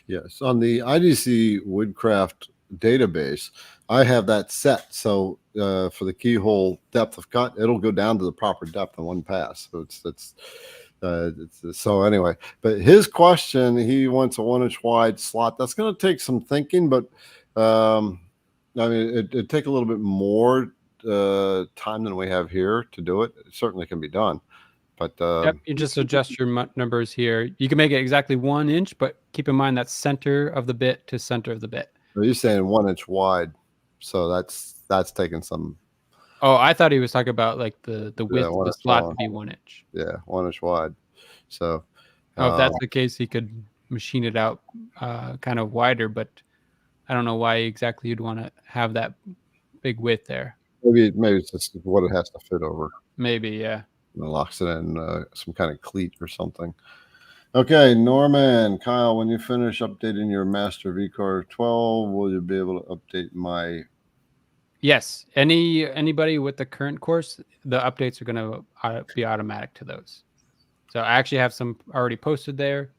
Yes, on the IDC Woodcraft database, I have that set. So for the keyhole depth of cut, it'll go down to the proper depth in one pass. So so anyway, but his question, he wants a 1-inch wide slot. That's going to take some thinking, but I mean, it'd take a little bit more time than we have here to do it. It certainly can be done. But yep, you just adjust your numbers here. You can make it exactly 1 inch, but keep in mind that center of the bit to center of the bit. you're saying 1-inch wide, so that's taking some. Oh, I thought he was talking about like the width of the slot to be 1 inch. Yeah, 1-inch wide. So if that's the case, he could machine it out kind of wider, but I don't know why exactly you'd want to have that big width there. Maybe it's just what it has to fit over. Maybe, yeah. And it locks it in some kind of cleat or something. Okay, Norman, Kyle, when you finish updating your Master VCar 12, will you be able to update my? Yes, anybody with the current course, the updates are going to be automatic to those. So I actually have some already posted there.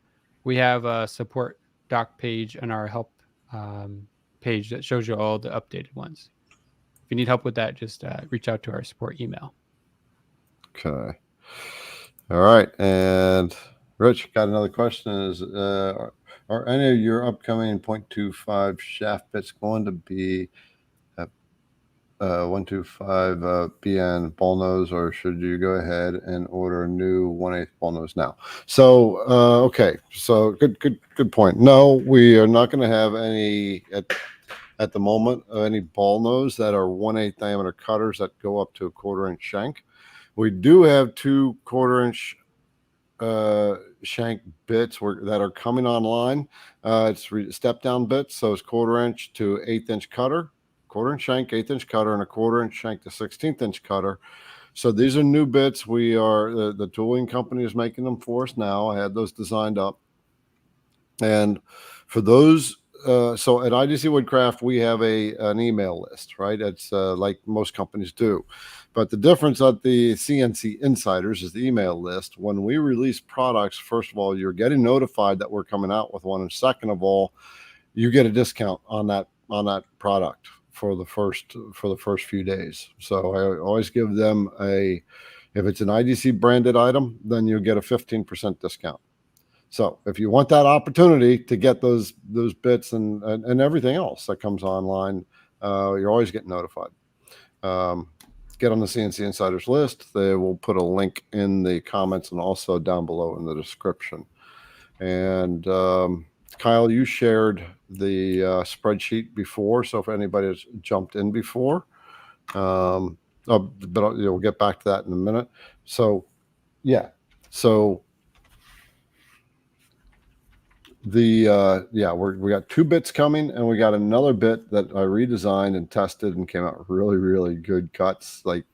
We have a support doc page and our help page that shows you all the updated ones. If you need help with that, just reach out to our support email. Okay. All right. And Rich, got another question. Is are any of your upcoming 0.25 shaft bits going to be 125 BN ball nose, or should you go ahead and order a new 1/8 ball nose now? So okay, so good point. No, we are not going to have any at the moment any ball nose that are 1/8 diameter cutters that go up to a 1/4 inch shank. We do have 2 1/4 inch shank bits that are coming online. It's step down bits, so it's 1/4 inch to 1/8 inch cutter. 1/4 inch shank, 1/8 inch cutter, and a 1/4 inch shank to 1/16 inch cutter. So these are new bits. We are the tooling company is making them for us now. I had those designed up, and for those so at IDC Woodcraft, we have an email list, right? It's like most companies do. But the difference at the CNC Insiders is the email list. When we release products, first of all, you're getting notified that we're coming out with one. And second of all, you get a discount on that product for the first few days. So I always give them if it's an IDC branded item, then you'll get a 15% discount. So if you want that opportunity to get those bits and everything else that comes online, you're always getting notified. Get on the CNC Insiders list. They will put a link in the comments and also down below in the description. And Kyle, you shared the spreadsheet before, so if anybody has jumped in before, but we'll get back to that in a minute. So yeah, so we got 2 bits coming, and we got another bit that I redesigned and tested and came out really, really good cuts, like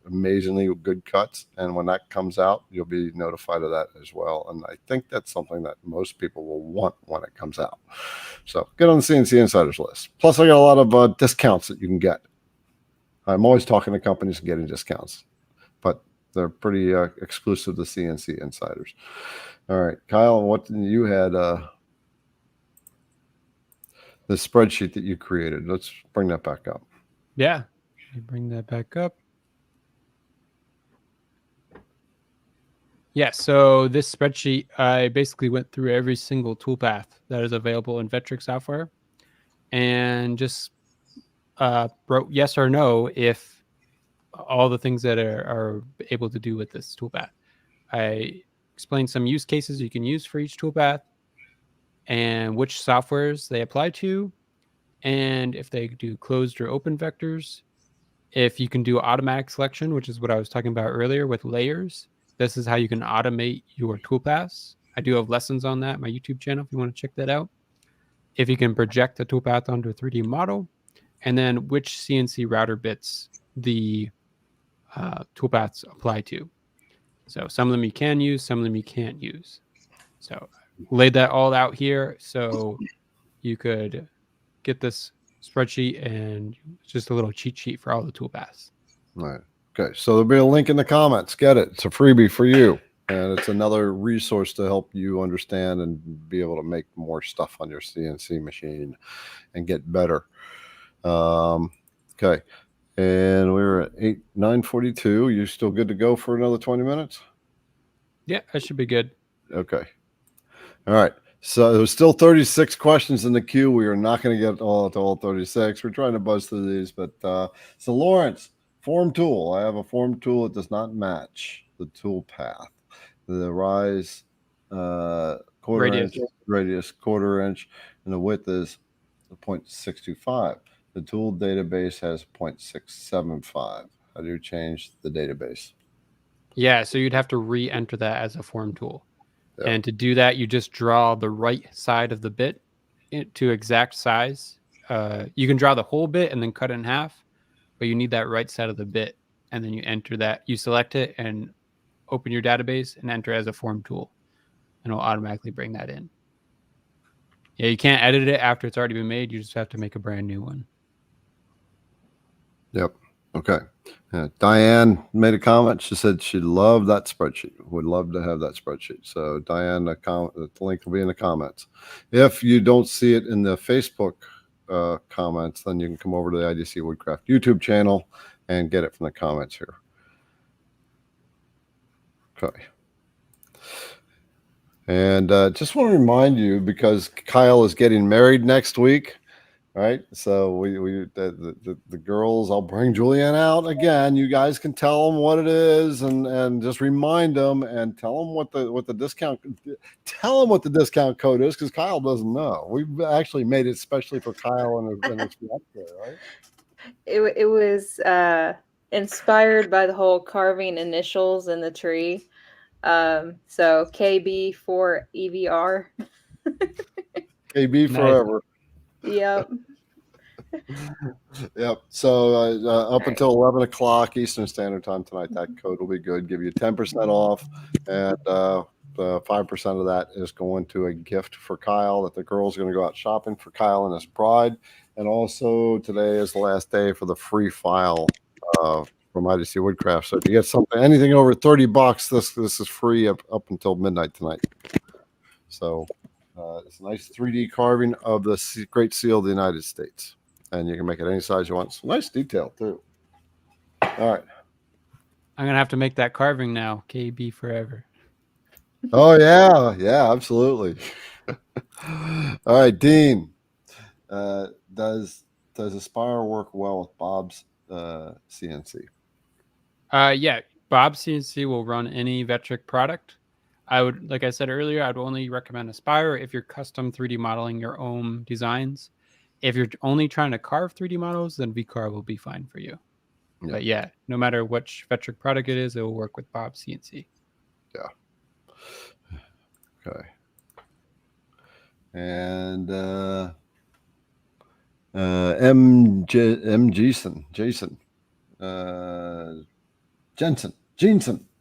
amazingly good cuts. And when that comes out, you'll be notified of that as well. And I think that's something that most people will want when it comes out. So get on the CNC Insiders list. Plus, I got a lot of discounts that you can get. I'm always talking to companies and getting discounts, but they're pretty exclusive to CNC Insiders. All right, Kyle, what you had the spreadsheet that you created. Let's bring that back up. Yeah, let me bring that back up. Yeah, so this spreadsheet, I basically went through every single toolpath that is available in Vectric software and just wrote yes or no if all the things that are able to do with this toolpath. I explained some use cases you can use for each toolpath and which softwares they apply to, and if they do closed or open vectors, if you can do automatic selection, which is what I was talking about earlier with layers. This is how you can automate your toolpaths. I do have lessons on that on my YouTube channel if you want to check that out. If you can project a toolpath onto a 3D model, and then which CNC router bits the toolpaths apply to. So some of them you can use, some of them you can't use. So I laid that all out here so you could get this spreadsheet and just a little cheat sheet for all the toolpaths. All right. Okay. So there'll be a link in the comments. Get it. It's a freebie for you. And it's another resource to help you understand and be able to make more stuff on your CNC machine and get better. Okay. And we're at 9:42. You still good to go for another 20 minutes? Yeah, that should be good. Okay. All right. So there's still 36 questions in the queue. We are not going to get all 36. We're trying to buzz through these, but so Lawrence, form tool. I have a form tool that does not match the tool path. The rise radius quarter inch, and the width is 0.625. The tool database has 0.675. How do you change the database? Yeah, so you'd have to re-enter that as a form tool. Yep. And to do that, you just draw the right side of the bit to exact size. You can draw the whole bit and then cut it in half, but you need that right side of the bit. And then you enter that. You select it and open your database and enter as a form tool. And it'll automatically bring that in. Yeah, you can't edit it after it's already been made. You just have to make a brand new one. Yep. Okay. Diane made a comment. She said she loved that spreadsheet. Would love to have that spreadsheet. So Diane, the link will be in the comments. If you don't see it in the Facebook comments, then you can come over to the IDC Woodcraft YouTube channel and get it from the comments here. Okay. And just want to remind you, because Kyle is getting married next week. All right, so the girls, I'll bring Julianne out again. You guys can tell them what it is, and just remind them and tell them what the discount code is, because Kyle doesn't know. We've actually made it especially for Kyle and his fiance, right? It was inspired by the whole carving initials in the tree. So KB for EVR. KB forever. Yep. Yep. So up until 11 o'clock Eastern Standard Time tonight, that code will be good. Give you 10% off, and 5% of that is going to a gift for Kyle that the girl's going to go out shopping for Kyle and his bride. And also today is the last day for the free file from IDC Woodcraft. So if you get something, anything over $30, this is free up until midnight tonight. So it's a nice 3D carving of the Great Seal of the United States. And you can make it any size you want. It's nice detail too. All right. I'm going to have to make that carving now. KB forever. Oh, yeah. Yeah, absolutely. All right, Dean. Does Aspire work well with Bob's CNC? Yeah, Bob's CNC will run any Vectric product. I would, like I said earlier, I'd only recommend Aspire if you're custom 3D modeling your own designs. If you're only trying to carve 3D models, then VCarve will be fine for you. Yeah. But yeah, no matter which Vectric product it is, it will work with Bob's CNC. Yeah. Okay. And Jason, Jensen.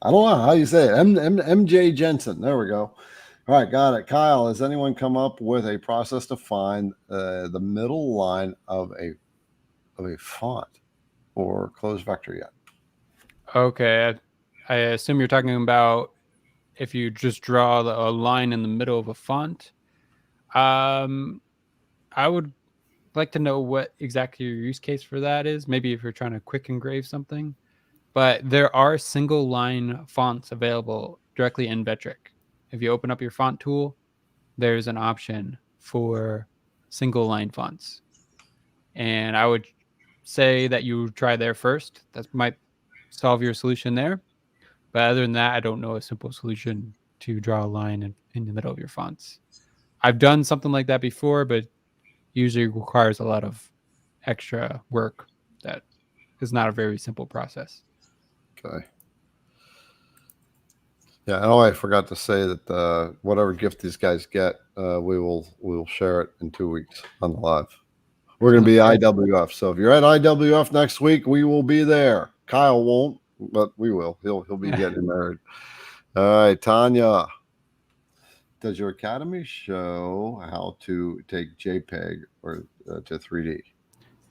I don't know how you say it. MJ Jensen. There we go. All right, got it. Kyle, has anyone come up with a process to find the middle line of a font or closed vector yet? Okay, I assume you're talking about if you just draw a line in the middle of a font. I would like to know what exactly your use case for that is. Maybe if you're trying to quick engrave something. But there are single line fonts available directly in Vectric. If you open up your font tool, there's an option for single line fonts. And I would say that you try there first. That might solve your solution there. But other than that, I don't know a simple solution to draw a line in the middle of your fonts. I've done something like that before, but usually requires a lot of extra work that is not a very simple process. Okay. Yeah, oh, I forgot to say that whatever gift these guys get, we will share it in 2 weeks on the live. We're going to be IWF. So if you're at IWF next week, we will be there. Kyle won't, but we will. He'll be getting married. All right, Tanya. Does your academy show how to take JPEG or to 3D?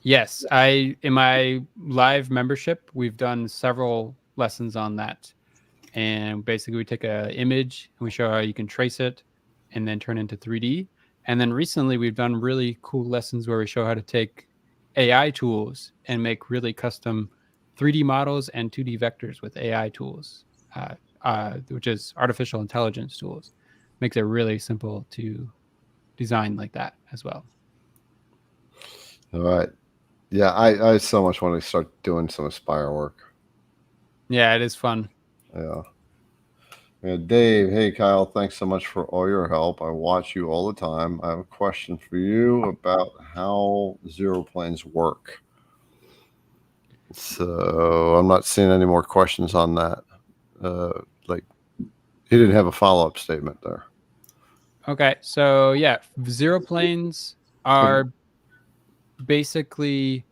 Yes, in my live membership, we've done several lessons on that. And basically we take an image and we show how you can trace it and then turn it into 3D. And then recently we've done really cool lessons where we show how to take AI tools and make really custom 3D models and 2D vectors with AI tools, which is artificial intelligence tools. Makes it really simple to design like that as well. All right. Yeah, I so much want to start doing some Aspire work. Yeah, it is fun. Yeah. Dave, hey Kyle, thanks so much for all your help. I watch you all the time. I have a question for you about how zero planes work. So I'm not seeing any more questions on that. Like he didn't have a follow-up statement there. Okay, so yeah, zero planes are basically,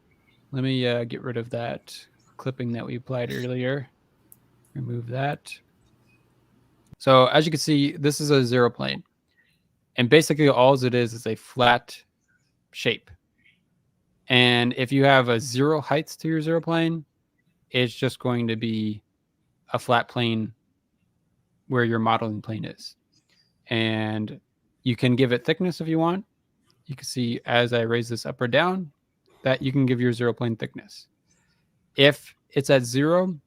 let me get rid of that clipping that we applied earlier. Remove that. So as you can see, this is a zero plane. And basically all it is a flat shape. And if you have a zero heights to your zero plane, it's just going to be a flat plane where your modeling plane is. And you can give it thickness if you want. You can see as I raise this up or down, that you can give your zero plane thickness. If it's at zero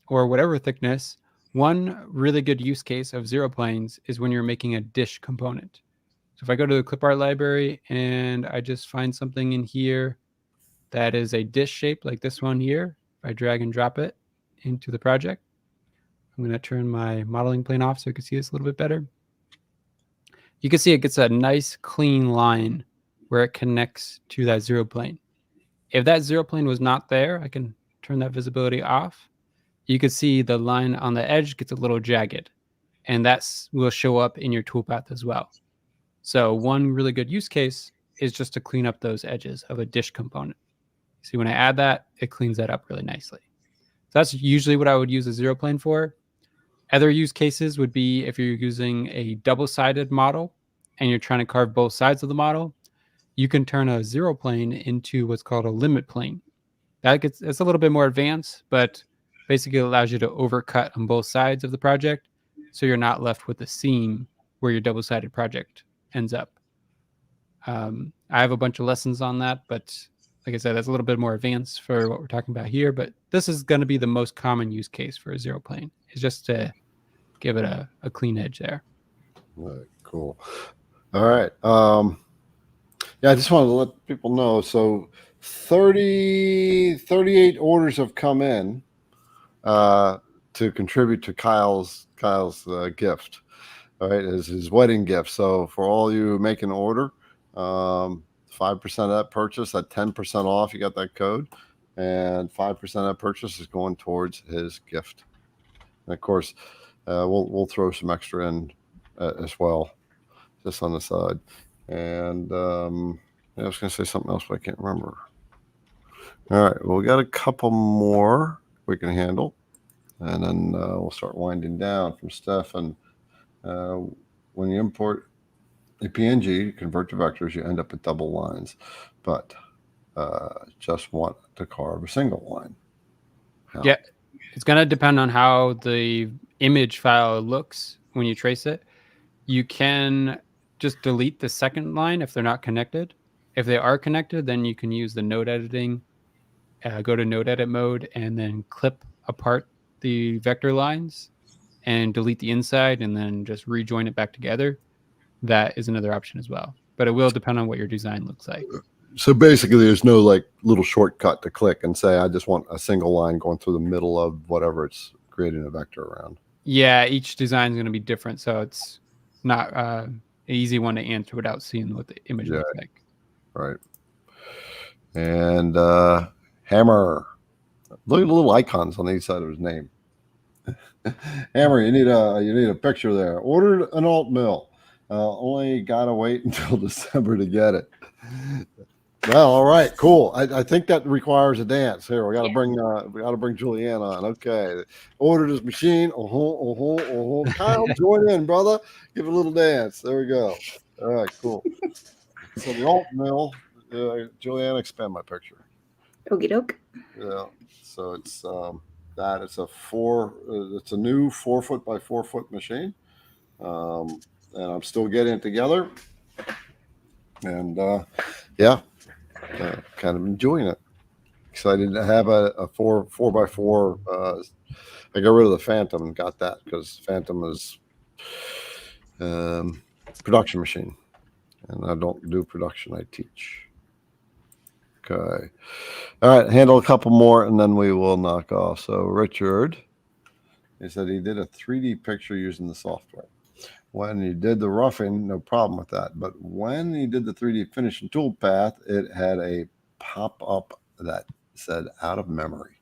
or whatever thickness, one really good use case of zero planes is when you're making a dish component. So if I go to the clip art library and I just find something in here that is a dish shape like this one here, if I drag and drop it into the project, I'm going to turn my modeling plane off so you can see this a little bit better. You can see it gets a nice clean line where it connects to that zero plane. If that zero plane was not there, I can turn that visibility off. You can see the line on the edge gets a little jagged, and that will show up in your toolpath as well. So one really good use case is just to clean up those edges of a dish component. See, when I add that, it cleans that up really nicely. So that's usually what I would use a zero plane for. Other use cases would be if you're using a double-sided model and you're trying to carve both sides of the model, you can turn a zero plane into what's called a limit plane. It's a little bit more advanced, but basically it allows you to overcut on both sides of the project, so you're not left with a seam where your double-sided project ends up. I have a bunch of lessons on that, but like I said, that's a little bit more advanced for what we're talking about here. But this is going to be the most common use case for a zero plane, is just to give it a clean edge there. All right, cool. All right. Yeah, I just wanted to let people know. So 38 orders have come in to contribute to Kyle's gift. All right, his wedding gift. So for all you make an order, 5% of that purchase, at 10% off, you got that code, and 5% of that purchase is going towards his gift. And of course, we'll throw some extra in as well, just on the side. And I was going to say something else, but I can't remember. All right, well, we got a couple more we can handle, and then we'll start winding down from Stefan. When you import a PNG, convert to vectors, you end up with double lines, but just want to carve a single line. Yeah, it's going to depend on how the image file looks when you trace it. You can just delete the second line if they're not connected. If they are connected, then you can use the node editing, go to node edit mode, and then clip apart the vector lines and delete the inside and then just rejoin it back together. That is another option as well. But it will depend on what your design looks like. So basically, there's no like little shortcut to click and say, I just want a single line going through the middle of whatever it's creating a vector around. Yeah, each design is going to be different. So it's not an easy one to answer without seeing what the image looks like. Right. And Hammer. Look at the little icons on each side of his name. Hammer, you need a picture there. Ordered an alt mill. Only gotta wait until December to get it. Well, all right, cool. I think that requires a dance. Here, we gotta bring Julianne on. Okay. Ordered his machine. Kyle, join in, brother. Give a little dance. There we go. All right, cool. So the alt mill, Julianne, expand my picture. Okie doke. Yeah. So it's it's a new 4 foot by 4 foot machine. And I'm still getting it together. And kind of enjoying it. Excited to have a 4 by 4. I got rid of the Phantom and got that because Phantom is production machine. And I don't do production, I teach. Okay. All right, handle a couple more and then we will knock off. So Richard, he said he did a 3D picture using the software. When he did the roughing, no problem with that. But when he did the 3D finishing toolpath, it had a pop-up that said out of memory.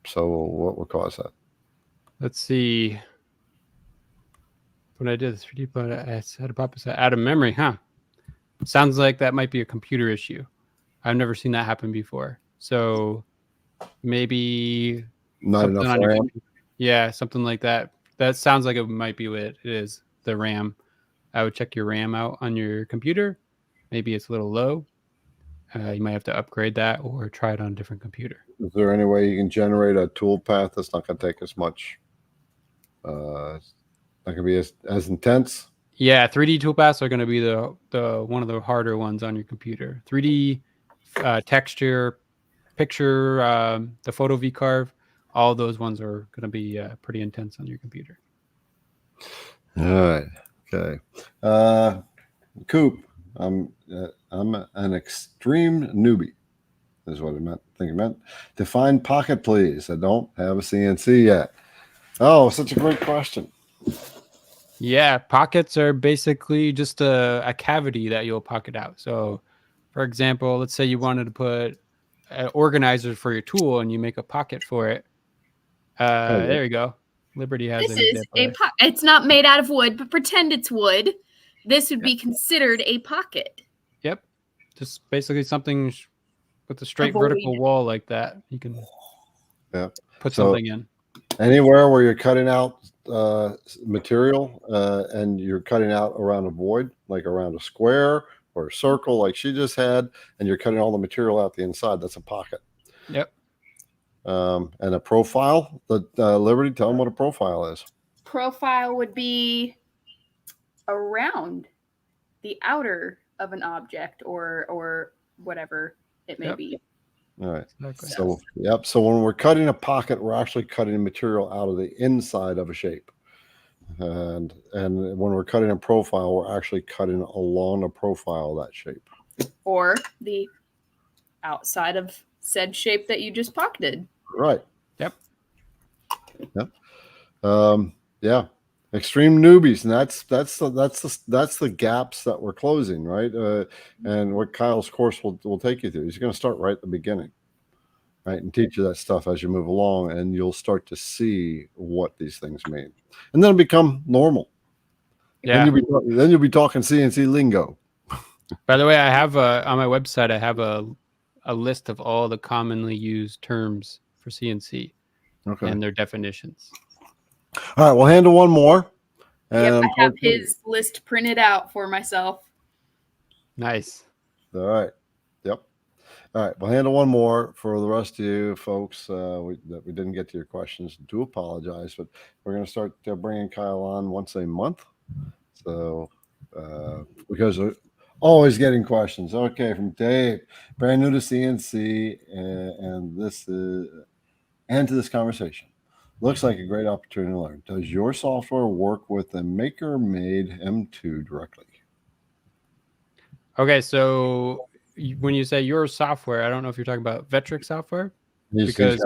So what would cause that? Let's see. When I did the 3D, but I had a pop-up that said out of memory, huh? Sounds like that might be a computer issue. I've never seen that happen before. So maybe not enough RAM. Yeah, something like that. That sounds like it might be what it is, the RAM. I would check your RAM out on your computer. Maybe it's a little low. You might have to upgrade that or try it on a different computer. Is there any way you can generate a toolpath that's not going to take as much? Not going to be as intense? Yeah, 3D toolpaths are going to be the one of the harder ones on your computer. 3D texture, picture, the photo VCarve, all those ones are going to be pretty intense on your computer. All right. Okay. Coop, I'm an extreme newbie. Is what I meant. I think it meant. Define pocket, please. I don't have a CNC yet. Oh, such a great question. Yeah, pockets are basically just a cavity that you'll pocket out. So, for example, let's say you wanted to put an organizer for your tool and you make a pocket for it. There you go. Liberty has this is it's not made out of wood, but pretend it's wood. This would be considered a pocket. Yep. Just basically something with a straight vertical wall like that. You can put something in. Anywhere where you're cutting out material and you're cutting out around a void, like around a square or a circle like she just had, and you're cutting all the material out the inside, that's a pocket. Yep. And a profile, Liberty, tell them what a profile is. Profile would be around the outer of an object or whatever it may be. All right. Exactly. So, yep. So when we're cutting a pocket, we're actually cutting material out of the inside of a shape. And when we're cutting a profile, we're actually cutting along the profile of that shape. Or the outside of said shape that you just pocketed. Right. Yep. Yeah. Extreme newbies, and that's the gaps that we're closing, right? And what Kyle's course will take you through. He's going to start right at the beginning, right, and teach you that stuff as you move along, and you'll start to see what these things mean, and then it'll become normal. Yeah. Then you'll be talking CNC lingo. By the way, I have on my website, I have a list of all the commonly used terms for CNC and their definitions. All right, we'll handle one more. Yep, I have his list printed out for myself. Nice. All right. Yep. All right, we'll handle one more for the rest of you folks that we didn't get to your questions. Do apologize, but we're going to start bringing Kyle on once a month. So because we're always getting questions. Okay, from Dave, brand new to CNC, and this is and to this conversation. Looks like a great opportunity to learn. Does your software work with the maker-made M2 directly? Okay, so when you say your software, I don't know if you're talking about Vectric software. He's got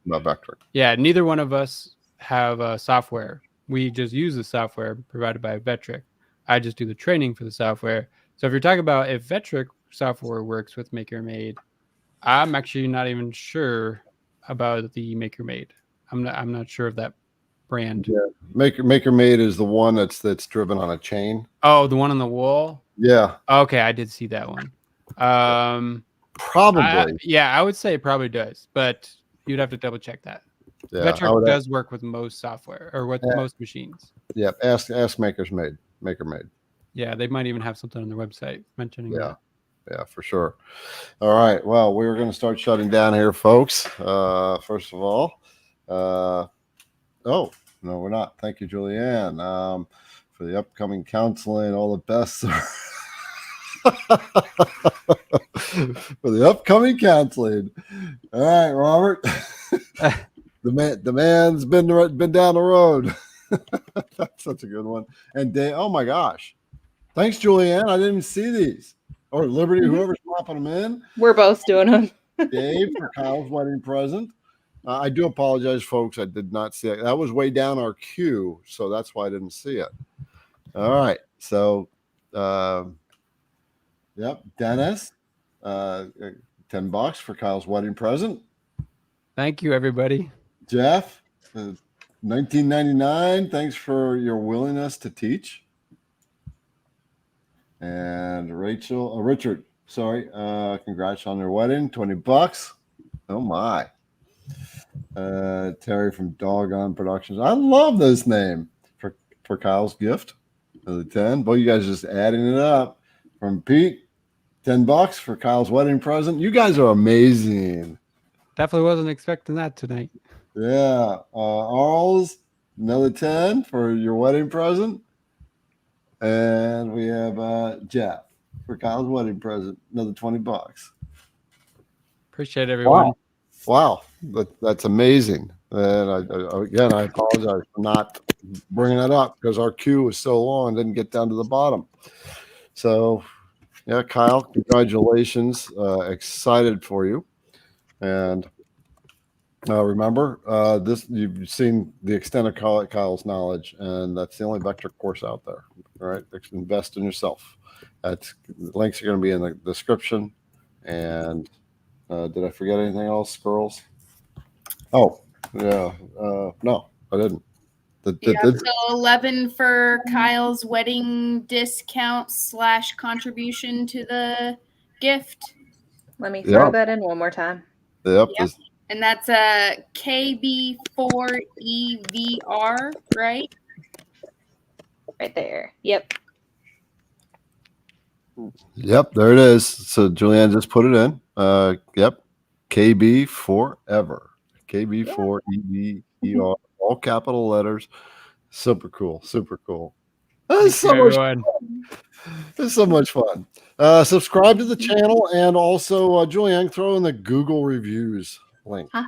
about Vectric. Yeah, neither one of us have software. We just use the software provided by Vectric. I just do the training for the software. So if you're talking about if Vectric software works with maker-made, I'm actually not even sure about the maker-made. I'm not sure of that brand. Yeah. Maker-made is the one that's driven on a chain. Oh, the one on the wall? Yeah. Okay, I did see that one. Probably. I would say it probably does, but you'd have to double check that. Yeah, Vectric does work with most software or with most machines. Yeah, ask maker-made. Yeah, they might even have something on their website mentioning that. Yeah, for sure. All right. Well, we're going to start shutting down here, folks. First of all, oh, no, we're not. Thank you, Julianne, for the upcoming counseling. All the best. For the upcoming counseling. All right, Robert. the man's been down the road. That's such a good one. And Dave, oh my gosh. Thanks, Julianne. I didn't even see these. Or Liberty, whoever's popping them in. We're both doing them. Dave for Kyle's wedding present. I do apologize, folks. I did not see it. That was way down our queue, so that's why I didn't see it. All right. So, yep, Dennis, $10 for Kyle's wedding present. Thank you, everybody. Jeff, $19.99. Thanks for your willingness to teach. And Richard, sorry, congrats on their wedding, $20. Oh my. Terry from Doggone Productions. I love this name for Kyle's gift. The 10. Boy, you guys are just adding it up. From Pete, $10 for Kyle's wedding present. You guys are amazing. Definitely wasn't expecting that tonight. Yeah. Arls, another 10 for your wedding present. And we have Jeff for Kyle's wedding present, another $20. Appreciate everyone. Wow. That's amazing. And I apologize for not bringing that up because our queue was so long, didn't get down to the bottom. So, yeah, Kyle, congratulations. Excited for you. And remember, you've seen the extent of Kyle's knowledge, and that's the only Vectric course out there. All right, invest in yourself. Links are going to be in the description. And did I forget anything else, girls? Oh, yeah. No, I didn't. So 11 for Kyle's wedding discount / contribution to the gift. Let me throw that in one more time. Yep. And that's a KB4EVR, right? Right there. Yep. Yep, there it is. So Julianne just put it in. Yep, KB forever. KB4EVER, all capital letters. Super cool. Super cool. Thank This you, everyone. is so much fun. Subscribe to the channel, and also Julianne, throw in the Google reviews link. Huh.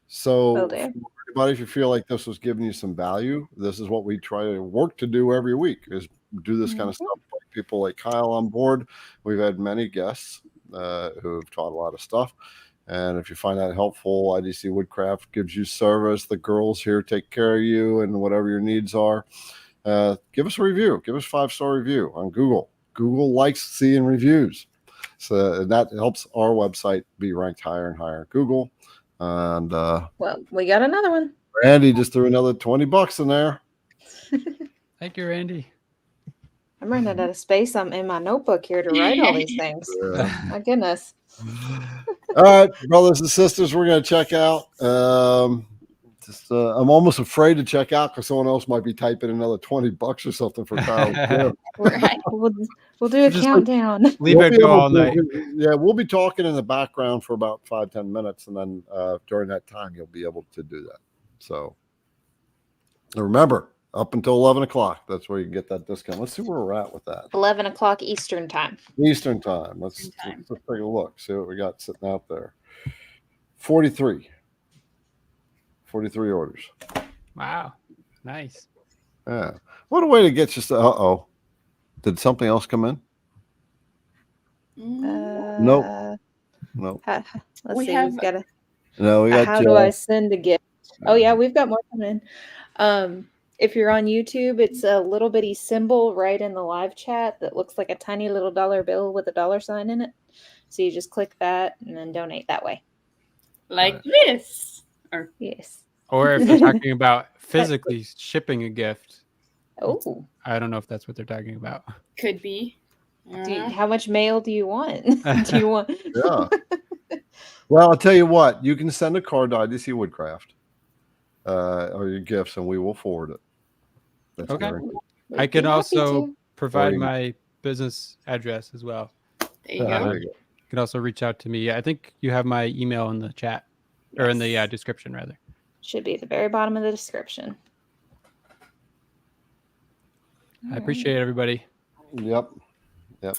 So Will do. for everybody, if you feel like this was giving you some value, this is what we try to work to do every week, is do this kind of stuff. Like people like Kyle on board. We've had many guests who have taught a lot of stuff. And if you find that helpful, IDC Woodcraft gives you service. The girls here take care of you and whatever your needs are. Give us a review. Give us a 5-star review on Google. Google likes seeing reviews. So that helps our website be ranked higher and higher. Google. And Well, we got another one. Randy just threw another $20 in there. Thank you, Randy. I'm running out of space. I'm in my notebook here to write all these things. My goodness. All right, brothers and sisters, we're going to check out. I'm almost afraid to check out because someone else might be typing another $20 or something for Kyle's gift. Right. We'll do a Just countdown. Leave it go all night. Yeah, we'll be talking in the background for about 5-10 minutes, and then during that time, you'll be able to do that. So remember, up until 11 o'clock, that's where you can get that discount. Let's see where we're at with that. 11 o'clock Eastern time. Eastern time. Let's take a look. See what we got sitting out there. 43 orders. Wow. Nice. Yeah. What a way to get just uh-oh. Did something else come in? Nope. Nope. Let's We see. have- We've got to. No, we got How do I send a gift? Oh yeah, we've got more coming in. If you're on YouTube, it's a little bitty symbol right in the live chat that looks like a tiny little dollar bill with a dollar sign in it. So you just click that and then donate that way. Like this. Or Yes. Or if they're talking about physically shipping a gift, Oh. I don't know if that's what they're talking about. could be. How much mail do you want? Do you want? Yeah. Well, I'll tell you what. You can send a card to IDC Woodcraft or your gifts, and we will forward it. That's Okay. guaranteed. We'd I be can happy also to. provide you- my business address as well. There you Yeah, go. there you go. You can also reach out to me. I think you have my email in the chat or in the Yes. description, rather. Should be at the very bottom of the description. I appreciate it, everybody. Yep. We'll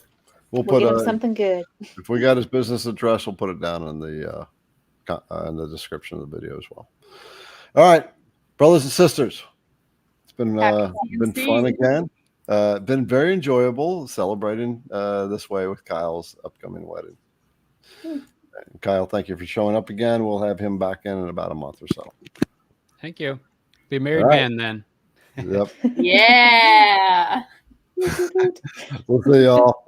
We'll put give him something good. if we got his business address, we'll put it down in the description of the video as well. All right, brothers and sisters, it's been CNC. fun again. Been very enjoyable celebrating this way with Kyle's upcoming wedding. Kyle, thank you for showing up again. We'll have him back in about a month or so. Thank you. Be a married All right. man then. Yep. Yeah. We'll see y'all.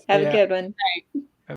Have Yeah. a good one.